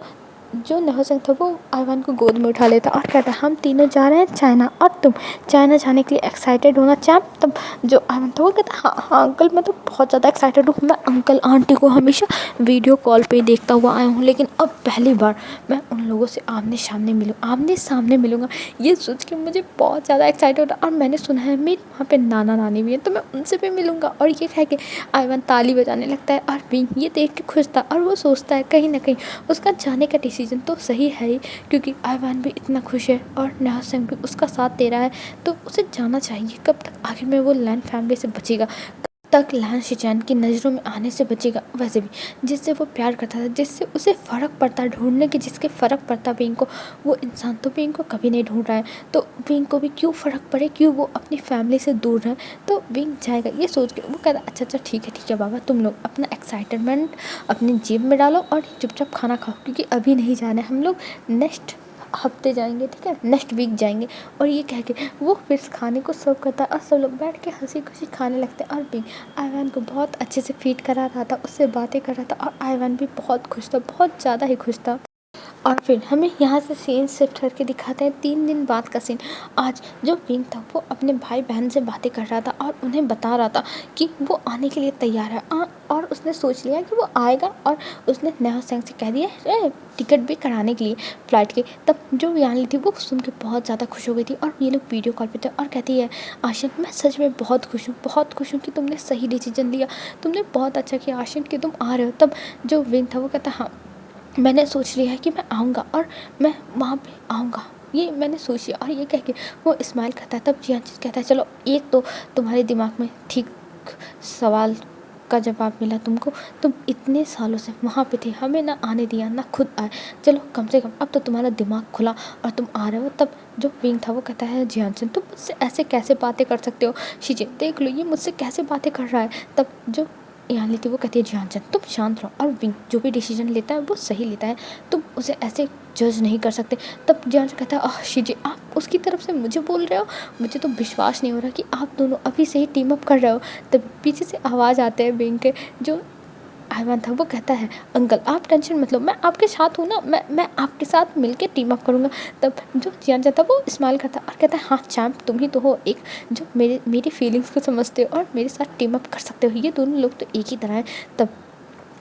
जो नहो सिंह था वो आइवान को गोद में उठा लेता और कहता हम तीनों जा रहे हैं चाइना, और तुम चाइना जाने के लिए एक्साइटेड होना चैम्प। तब जो आइवान था वो कहता हाँ हाँ अंकल, मैं तो बहुत ज़्यादा एक्साइटेड हूँ, मैं अंकल आंटी को हमेशा वीडियो कॉल पे ही देखता हुआ आया हूँ, लेकिन अब पहली बार मैं उन लोगों से आमने सामने मिलूँगा। ये सोच के मुझे बहुत ज़्यादा एक्साइटेड होता। और मैंने सुना है मेरे वहाँ पे नाना नानी भी है, तो मैं उनसे भी मिलूँगा। और ये कह के आइवान ताली बजाने लगता है और विंग ये देख के खुश था, और वो सोचता है कहीं ना कहीं उसका जाने का डिसीजन तो सही है ही, क्योंकि आइवान भी इतना खुश है और नहो सिंह भी उसका साथ दे रहा है, तो उसे जाना चाहिए। कब तक आखिर में वो लैन फैमिली से बचेगा, तक लैन शिचैन की नज़रों में आने से बचेगा। वैसे भी जिससे वो प्यार करता था, जिससे उसे फ़र्क पड़ता ढूंढने के, जिसके फ़र्क पड़ता विंग को, वो इंसान तो विंग को कभी नहीं ढूंढ रहा है, तो विंग को भी क्यों फ़र्क पड़े, क्यों वो अपनी फैमिली से दूर रहे। तो विंग जाएगा ये सोच के, वो कहता अच्छा ठीक है बाबा, तुम लोग अपना एक्साइटमेंट अपनी जेब में डालो और चुपचाप खाना खाओ, क्योंकि अभी नहीं जाना है, हम लोग नेक्स्ट हफ्ते जाएंगे, ठीक है, नेक्स्ट वीक जाएंगे। और ये कह के वो फिर खाने को सर्व करता है और सब लोग बैठ के हंसी खुशी खाने लगते हैं। और भी आइवान को बहुत अच्छे से फीड करा रहा था, उससे बातें कर रहा था, और आइवान भी बहुत खुश था, बहुत ज़्यादा ही खुश था। और फिर हमें यहाँ से सीन शिफ्ट करके दिखाते हैं 3 दिन बाद का सीन। आज जो विंग था वो अपने भाई बहन से बातें कर रहा था और उन्हें बता रहा था कि वो आने के लिए तैयार है, और उसने सोच लिया कि वो आएगा, और उसने नहो सिंह से कह दिया टिकट भी कराने के लिए फ़्लाइट की। तब जो यानली थी वो सुन के बहुत ज़्यादा खुश हो गई थी, और ये लोग वीडियो कॉल पे थे और कहती है आशिन मैं सच में बहुत खुश हूँ कि तुमने सही डिसीजन लिया, तुमने बहुत अच्छा किया आशिन कि तुम आ रहे हो। तब जो विंग था वो कहता हाँ मैंने सोच लिया है कि मैं आऊँगा और मैं वहाँ पे आऊँगा, ये मैंने सोच लिया। और ये कह के वो स्माइल करता है। तब जियान कहता है चलो एक तो तुम्हारे दिमाग में ठीक सवाल का जवाब मिला तुमको, तुम इतने सालों से वहाँ पे थे, हमें ना आने दिया ना खुद आए, चलो कम से कम अब तो तुम्हारा दिमाग खुला और तुम आ रहे हो। तब जो विंग था वो कहता है जियान तुम मुझसे ऐसे कैसे बातें कर सकते हो, शीजे देख लो ये मुझसे कैसे बातें कर रहा है। तब जो यहाँ लेती वो कहती है जियान तुम शांत रहो, और विंग जो भी डिसीजन लेता है वो सही लेता है, तुम उसे ऐसे जज नहीं कर सकते। तब जियान कहता है शीजे आप उसकी तरफ से मुझे बोल रहे हो, मुझे तो विश्वास नहीं हो रहा कि आप दोनों अभी से ही टीम अप कर रहे हो। तब पीछे से आवाज़ आते हैं विंग के। जो आइवान था वो कहता है अंकल आप टेंशन मत लो, मैं आपके साथ हूँ ना, मैं आपके साथ मिलके टीम अप करूँगा। तब जो जियान था वो स्माइल करता है और कहता है हाँ चैम्प तुम ही तो हो एक जो मेरी फीलिंग्स को समझते हो और मेरे साथ टीम अप कर सकते हो, ये दोनों लोग तो एक ही तरह हैं। तब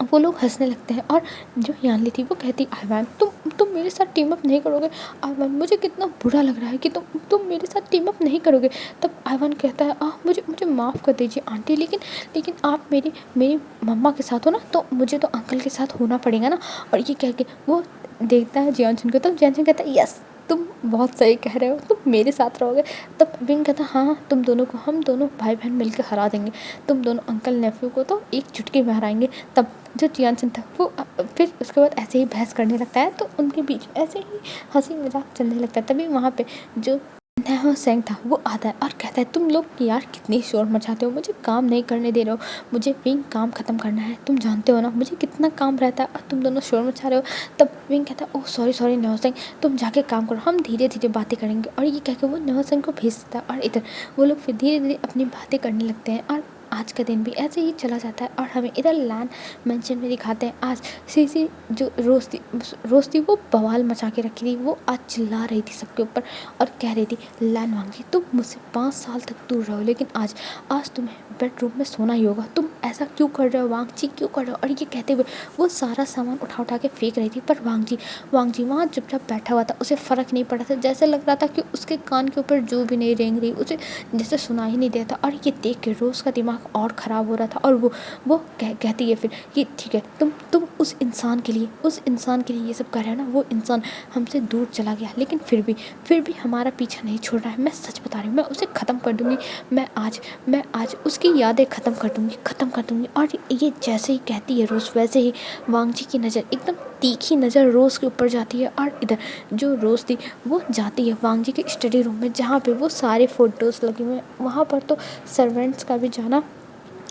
वो लोग हंसने लगते हैं और जो यानली थी वो कहती आइवान तुम मेरे साथ टीम अप नहीं करोगे। आइवान मुझे कितना बुरा लग रहा है कि तुम मेरे साथ टीम अप नहीं करोगे। तब आइवान कहता है मुझे माफ़ कर दीजिए आंटी, लेकिन आप मेरी मम्मा के साथ हो ना, तो मुझे तो अंकल के साथ होना पड़ेगा ना। और ये कह के वो देखता है जियानचुन को, तब जियानचुन कहता है यस तुम बहुत सही कह रहे हो, तुम मेरे साथ रहोगे। तब विंग कहता हाँ तुम दोनों को हम दोनों भाई बहन मिलकर हरा देंगे, तुम दोनों अंकल नेफ्यू को तो एक चुटकी में हराएंगे। तब जो जियानचुन था वो फिर उसके बाद ऐसे ही बहस करने लगता है, तो उनके बीच ऐसे ही हंसी मजाक चलने लगता है। तभी वहाँ पे जो नहो सिंह था वो आता है और कहता है तुम लोग यार कितनी शोर मचाते हो, मुझे काम नहीं करने दे रहे हो, मुझे विंग काम ख़त्म करना है, तुम जानते हो ना मुझे कितना काम रहता है और तुम दोनों शोर मचा रहे हो। तब विंग कहता है ओह सॉरी नहो सिंह तुम जाके काम करो, हम धीरे धीरे बातें करेंगे। और ये कह के वो नहो सिंह को भेज देता है और इधर वो लोग फिर धीरे धीरे अपनी बातें करने लगते हैं। और आज का दिन भी ऐसे ही चला जाता है और हमें इधर लैन मेंशन में दिखाते हैं। आज सीसी जो रोज थी वो बवाल मचा के रखी थी, वो आज चिल्ला रही थी सबके ऊपर और कह रही थी लैन वांगी तुम मुझसे 5 साल तक दूर रहो, लेकिन आज तुम्हें बेडरूम में सोना ही होगा, तुम ऐसा क्यों कर रहे हो वांगजी क्यों कर रहे हो। और ये कहते हुए वो सारा सामान उठा के फेंक रही थी, पर वांगजी वहाँ चुपचाप बैठा हुआ था, उसे फ़र्क नहीं पड़ा था, जैसे लग रहा था कि उसके कान के ऊपर जो भी नहीं रेंग रही, उसे जैसे सुना ही नहीं देता। और ये देख के रोज़ का दिमाग और ख़राब हो रहा था और वो कहती है फिर कि ठीक है तुम उस इंसान के लिए ये सब कर रहे हो ना, वो इंसान हमसे दूर चला गया, लेकिन फिर भी हमारा पीछा नहीं छोड़ रहा है, मैं सच बता रही हूँ, मैं उसे ख़त्म कर दूँगी, मैं आज उसकी यादें ख़त्म कर दूँगी। और ये जैसे ही कहती है रोज़, वैसे ही वांगजी की नज़र एकदम तीखी नज़र रोज़ के ऊपर जाती है और इधर जो रोज़ थी वो जाती है वांगजी के स्टडी रूम में, जहाँ पे वो सारे फ़ोटोज़ लगे हुए हैं। वहाँ पर तो सर्वेंट्स का भी जाना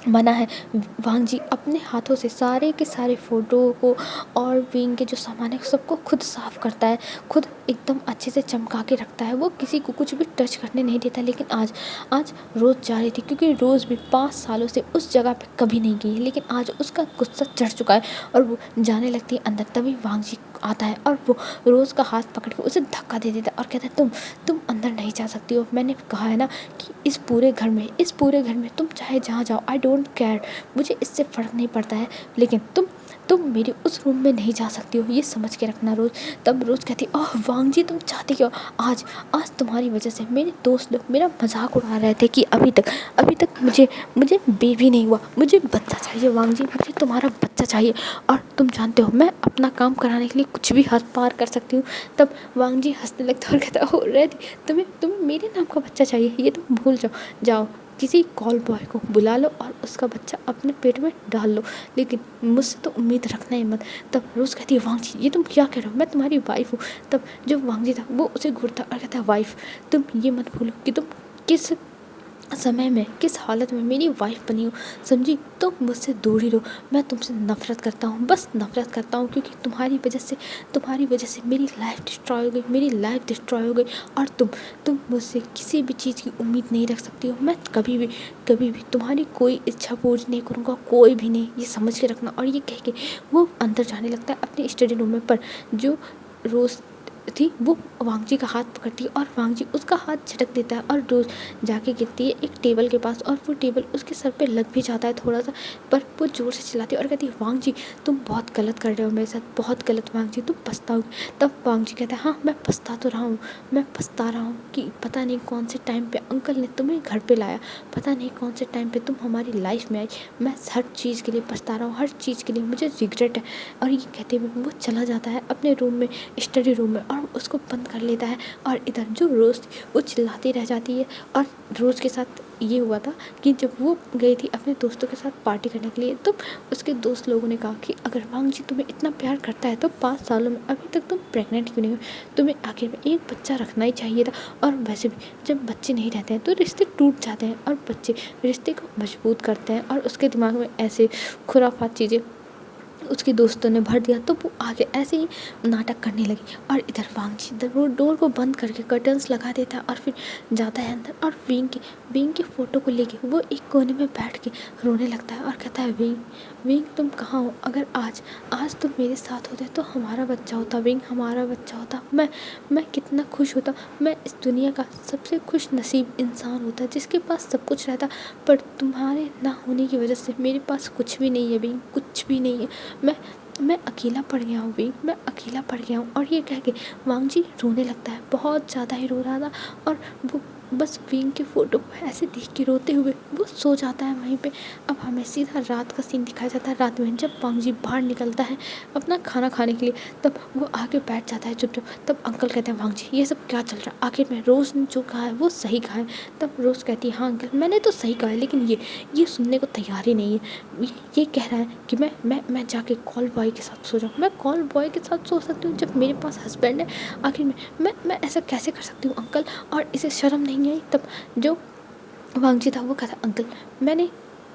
मना है। वांगजी अपने हाथों से सारे के सारे फ़ोटो को और विंग के जो सामान है सबको खुद साफ़ करता है, खुद एकदम अच्छे से चमका के रखता है, वो किसी को कुछ भी टच करने नहीं देता। लेकिन आज आज रोज़ जा रही थी, क्योंकि रोज़ भी 5 सालों से उस जगह पे कभी नहीं गई है, लेकिन आज उसका गुस्सा चढ़ चुका है और वो जाने लगती है अंदर। तभी वांगजी आता है और वो रोज़ का हाथ पकड़ के उसे धक्का दे देता है और कहता है तुम अंदर नहीं जा सकती हो। मैंने कहा है ना कि इस पूरे घर में तुम चाहे जहाँ जाओ, आई डोंट केयर, मुझे इससे फ़र्क नहीं पड़ता है, लेकिन तुम मेरे उस रूम में नहीं जा सकती हो, ये समझ के रखना रोज़। तब रोज़ कहती, ओह वांगजी तुम चाहती क्यों? आज तुम्हारी वजह से मेरे दोस्त लोग मेरा मजाक उड़ा रहे थे कि अभी तक मुझे बेबी नहीं हुआ, मुझे बच्चा चाहिए वांगजी, मुझे तुम्हारा बच्चा चाहिए, और तुम जानते हो मैं अपना काम कराने के लिए कुछ भी हद पार कर सकती हूँ। तब वांगजी हंसने लगता है और कहता, हो रेडी, तुम्हें मेरे नाम का बच्चा चाहिए, ये तुम भूल जाओ, किसी कॉल बॉय को बुला लो और उसका बच्चा अपने पेट में डाल लो, लेकिन मुझसे तो उम्मीद रखना ही मत। तब रोज़ कहती है, वांगजी ये तुम क्या कह रहे हो, मैं तुम्हारी वाइफ हूँ। तब जो वांगजी था वो उसे घूरता और कहता है, वाइफ, तुम ये मत भूलो कि तुम किस समय में, किस हालत में मेरी वाइफ बनी हो, समझी? तो मुझसे दूर ही रहो। मैं तुमसे नफ़रत करता हूँ, बस नफ़रत करता हूँ, क्योंकि तुम्हारी वजह से मेरी लाइफ डिस्ट्रॉय हो गई और तुम मुझसे किसी भी चीज़ की उम्मीद नहीं रख सकती हो। मैं कभी भी तुम्हारी कोई इच्छा पूरी नहीं करूँगा, कोई भी नहीं, ये समझ के रखना। और ये कह के वो अंदर जाने लगता है अपने स्टडी रूम में, पर जो रोज़ थी वो वांगजी का हाथ पकड़ती है और वांगजी उसका हाथ झटक देता है और रोज़ जाके गिरती है एक टेबल के पास, और वो टेबल उसके सर पे लग भी जाता है थोड़ा सा, पर वो ज़ोर से चिल्लाती है और कहती है, वांगजी तुम बहुत गलत कर रहे हो मेरे साथ, बहुत गलत वांगजी, तुम पछताओगे। तब वांगजी कहता है, हाँ मैं पछता तो रहा हूँ, मैं पछता रहा हूँ कि पता नहीं कौन से टाइम पे अंकल ने तुम्हें घर पे लाया, पता नहीं कौन से टाइम पे तुम हमारी लाइफ में आई, मैं हर चीज़ के लिए पछता रहा हूँ, हर चीज़ के लिए मुझे रिग्रेट है। और ये कहते हुए वो चला जाता है अपने रूम में, स्टडी रूम में, और उसको बंद कर लेता है। और इधर जो रोज़ थी वो चिल्लाती रह जाती है। और रोज़ के साथ ये हुआ था कि जब वो गई थी अपने दोस्तों के साथ पार्टी करने के लिए, तो उसके दोस्त लोगों ने कहा कि अगर वांगजी तुम्हें इतना प्यार करता है तो 5 सालों में अभी तक तुम प्रेग्नेंट क्यों नहीं हो, तुम्हें आखिर में एक बच्चा रखना ही चाहिए था। और वैसे भी जब बच्चे नहीं रहते हैं तो रिश्ते टूट जाते हैं, और बच्चे रिश्ते को मजबूत करते हैं। और उसके दिमाग में ऐसे खुराफात चीज़ें उसके दोस्तों ने भर दिया, तो वो आगे ऐसे ही नाटक करने लगी। और इधर वांगजी वो डोर को बंद करके कर्टन्स लगा देता है और फिर जाता है अंदर, और विंग की फ़ोटो को लेके वो एक कोने में बैठ के रोने लगता है और कहता है, विंग तुम कहाँ हो? अगर आज तुम मेरे साथ होते तो हमारा बच्चा होता, विंग हमारा बच्चा होता, मैं कितना खुश होता, मैं इस दुनिया का सबसे खुश नसीब इंसान होता जिसके पास सब कुछ रहता। पर तुम्हारे ना होने की वजह से मेरे पास कुछ भी नहीं है विंग, कुछ भी नहीं है। मैं अकेला पड़ गया हूँ विंग, मैं अकेला पड़ गया हूँ। और ये कह के वांगजी रोने लगता है, बहुत ज़्यादा ही रो रहा था। और वो बस विंग की फ़ोटो को ऐसे देख के रोते हुए वो सो जाता है वहीं पे। अब हमें सीधा रात का सीन दिखाया जाता है। रात में जब वांगजी बाहर निकलता है अपना खाना खाने के लिए, तब वो आके बैठ जाता है चुपचाप। तब अंकल कहते हैं, वांगजी ये सब क्या चल रहा है? आखिर में रोज़ ने जो कहा है वो सही कहा है। तब रोज़ कहती है, हाँ अंकल मैंने तो सही कहा है, लेकिन ये सुनने को तैयार ही नहीं है। ये कह रहा है कि मैं जाके कॉल बॉय के साथ सो जाऊँ। मैं कॉल बॉय के साथ सो सकती हूँ जब मेरे पास हस्बैंड है? आखिर में मैं ऐसा कैसे कर सकती हूँ अंकल? और इसे शर्म नहीं आई? तब जो वांगजी था वो कहता, अंकल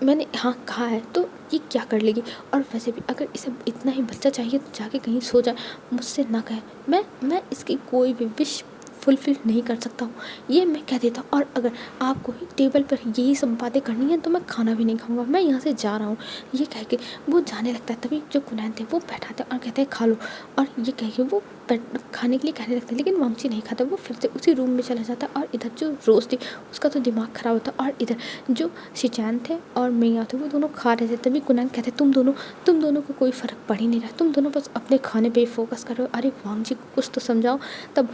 मैंने हाँ कहा है तो ये क्या कर लेगी? और वैसे भी अगर इसे इतना ही बच्चा चाहिए तो जाके कहीं सो जाए, मुझसे ना कहे। मैं इसकी कोई भी विश फुलफ़िल नहीं कर सकता हूँ, ये मैं कह देता हूँ। और अगर आपको ही टेबल पर यही सब बातें करनी है तो मैं खाना भी नहीं खाऊंगा, मैं यहाँ से जा रहा हूँ। ये कह के वो जाने लगता है। तभी जो कुनैन थे वो बैठाते हैं और कहते हैं, खा लो। और ये कह के वो खाने के लिए कहने लगते हैं, लेकिन वांगजी नहीं खाता, वो फिर से उसी रूम में चला जाता है। और इधर जो रोज़ थी उसका तो दिमाग ख़राब होता। और इधर जो शिचान थे और मियाँ थे वो दोनों खा रहे थे। तभी कुनैन कहते, तुम दोनों को कोई फ़र्क पड़ ही नहीं रहा, तुम दोनों बस अपने खाने पे ही फोकस कर रहे हो। अरे वांगजी को कुछ तो समझाओ। तब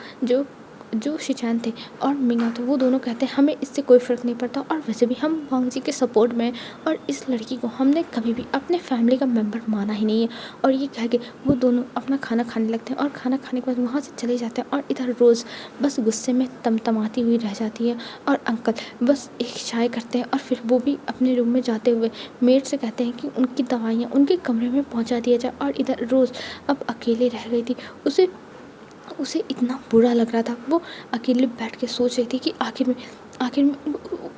जो शिचान थे और मिंगा थे वो दोनों कहते हैं, हमें इससे कोई फ़र्क नहीं पड़ता, और वैसे भी हम वांगजी के सपोर्ट में हैं, और इस लड़की को हमने कभी भी अपने फैमिली का मेंबर माना ही नहीं है। और ये कह के वो दोनों अपना खाना खाने लगते हैं और खाना खाने के बाद वहाँ से चले जाते हैं। और इधर रोज़ बस गुस्से में तमतमाती हुई रह जाती है। और अंकल बस एक चाय करते हैं और फिर वो भी अपने रूम में जाते हुए मेड से कहते हैं कि उनकी दवाइयाँ उनके कमरे में पहुँचा दिया जाए। और इधर रोज़ अब अकेले रह गई थी, उसे इतना बुरा लग रहा था। वो अकेले बैठ के सोच रही थी कि आखिर में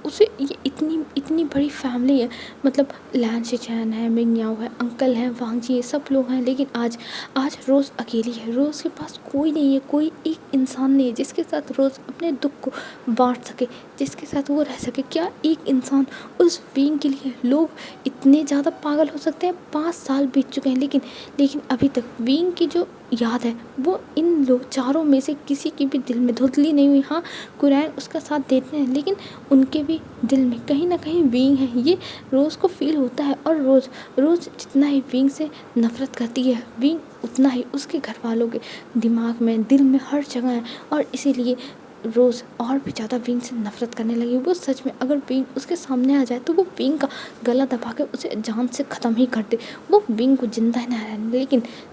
उसे ये इतनी इतनी बड़ी फैमिली है, मतलब लैन शिचैन है, मिंग है, अंकल हैं, वांग जी है, सब लोग हैं, लेकिन आज आज रोज़ अकेली है। रोज़ के पास कोई नहीं है, कोई एक इंसान नहीं है जिसके साथ रोज़ अपने दुख को बांट सके, जिसके साथ वो रह सके। क्या एक इंसान उस विंग के लिए? लोग इतने ज़्यादा पागल हो सकते हैं। 5 साल बीत चुके हैं, लेकिन अभी तक विंग की जो याद है वो इन लोग चारों में से किसी के भी दिल में धुंधली नहीं हुई। हाँ, कुरैन उसका साथ देते हैं, लेकिन उनके भी दिल में कहीं ना कहीं विंग है, ये रोज़ को फील होता है। और रोज़ जितना ही विंग से नफ़रत करती है, विंग उतना ही उसके घर वालों के दिमाग में, दिल में, हर जगह है। और इसीलिए रोज़ और भी ज़्यादा विंग से नफ़रत करने लगी। वो सच में अगर विंग उसके सामने आ जाए तो वो विंग का गला दबा के उसे जान से ख़त्म ही कर दे। वो विंग को जिंदा ही ना रहने,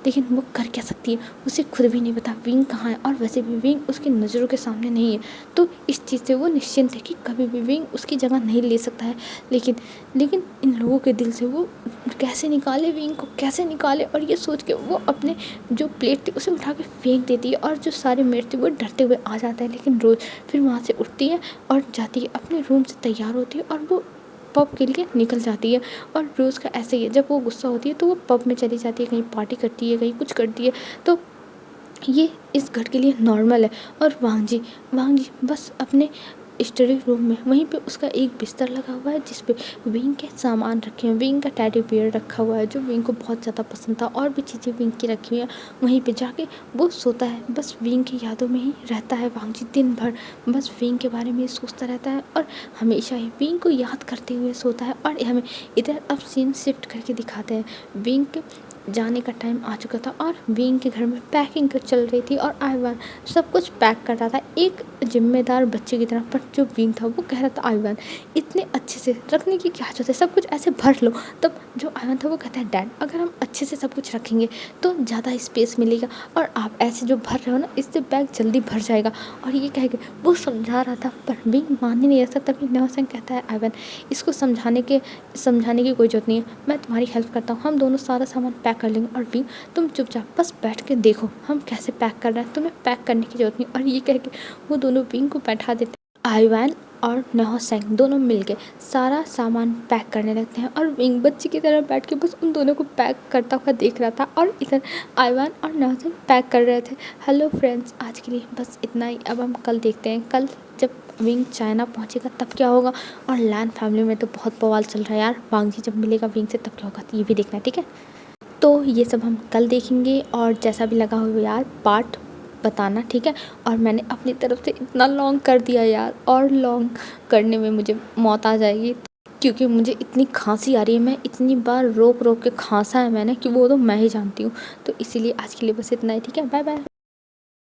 लेकिन वो कर क्या सकती है, उसे खुद भी नहीं पता विंग कहाँ है। और वैसे भी विंग उसकी नज़रों के सामने नहीं है, तो इस चीज़ से वो निश्चिंत है कि कभी भी विंग उसकी जगह नहीं ले सकता है। लेकिन इन लोगों के दिल से वो कैसे निकाले, विंग को कैसे निकाले। और ये सोच के वो अपने जो प्लेट थी उसे उठा के फेंक देती है, और जो सारे मेट थे वो डरते हुए आ जाते हैं। लेकिन रोज़ फिर वहाँ से उठती है और जाती है अपने रूम से, तैयार होती है और वो पब के लिए निकल जाती है। और रोज़ का ऐसे ही है, जब वो गुस्सा होती है तो वो पब में चली जाती है, कहीं पार्टी करती है, कहीं कुछ करती है। तो ये इस घर के लिए नॉर्मल है। और वांग जी बस अपने स्टडी रूम में, वहीं पे उसका एक बिस्तर लगा हुआ है जिस पे विंग के सामान रखे हैं। विंग का टेडी बियर रखा हुआ है जो विंग को बहुत ज़्यादा पसंद था, और भी चीज़ें विंग की रखी हुई हैं। वहीं पे जाके वो सोता है, बस विंग की यादों में ही रहता है। वांग जी दिन भर बस विंग के बारे में ही सोचता रहता है और हमेशा ही विंग को याद करते हुए सोता है। और हमें इधर अब सीन शिफ्ट करके दिखाते हैं, विंग के जाने का टाइम आ चुका था और विंग के घर में पैकिंग चल रही थी और आईवान सब कुछ पैक कर रहा था एक जिम्मेदार बच्चे की तरह। पर जो विंग था वो कह रहा था, आईवान इतने अच्छे से रखने की क्या जरूरत है, सब कुछ ऐसे भर लो। तब जो आईवान था वो कहता है, डैड अगर हम अच्छे से सब कुछ रखेंगे तो ज़्यादा स्पेस मिलेगा, और आप ऐसे जो भर रहे हो ना, इससे बैग जल्दी भर जाएगा। और ये कह के वो समझा रहा था, पर विंग मान ही नहीं रहा था। तभी नौसेन कहता है, आईवान इसको समझाने की कोई जरूरत नहीं है, मैं तुम्हारी हेल्प करता हूँ, हम दोनों सारा सामान पैक कर लेंगे। और विंग तुम चुपचाप बस बैठ के देखो हम कैसे पैक कर रहे हैं, तुम्हें पैक करने की जरूरत नहीं। और ये कह के वो दोनों विंग को बैठा देते हैं। आईवान और नौसेन दोनों मिलके सारा सामान पैक करने लगते हैं, और विंग बच्चे की तरह बैठ के बस उन दोनों को पैक करता हुआ देख रहा था। और इधर आईवान और नौसेन पैक कर रहे थे। हेलो फ्रेंड्स, आज के लिए बस इतना ही। अब हम कल देखते हैं, कल जब विंग चाइना पहुंचेगा तब क्या होगा। और लैन फैमिली में तो बहुत बवाल चल रहा है यार, वांग जी जब मिलेगा विंग से तब क्या होगा, तो ये भी देखना है, ठीक है। तो ये सब हम कल देखेंगे, और जैसा भी लगा हो यार पार्ट बताना, ठीक है। और मैंने अपनी तरफ से इतना लॉन्ग कर दिया यार, और लॉन्ग करने में मुझे मौत आ जाएगी, क्योंकि मुझे इतनी खांसी आ रही है। मैं इतनी बार रोक के खांसा है मैंने कि वो तो मैं ही जानती हूँ। तो इसीलिए आज के लिए बस इतना ही, ठीक है। Bye bye.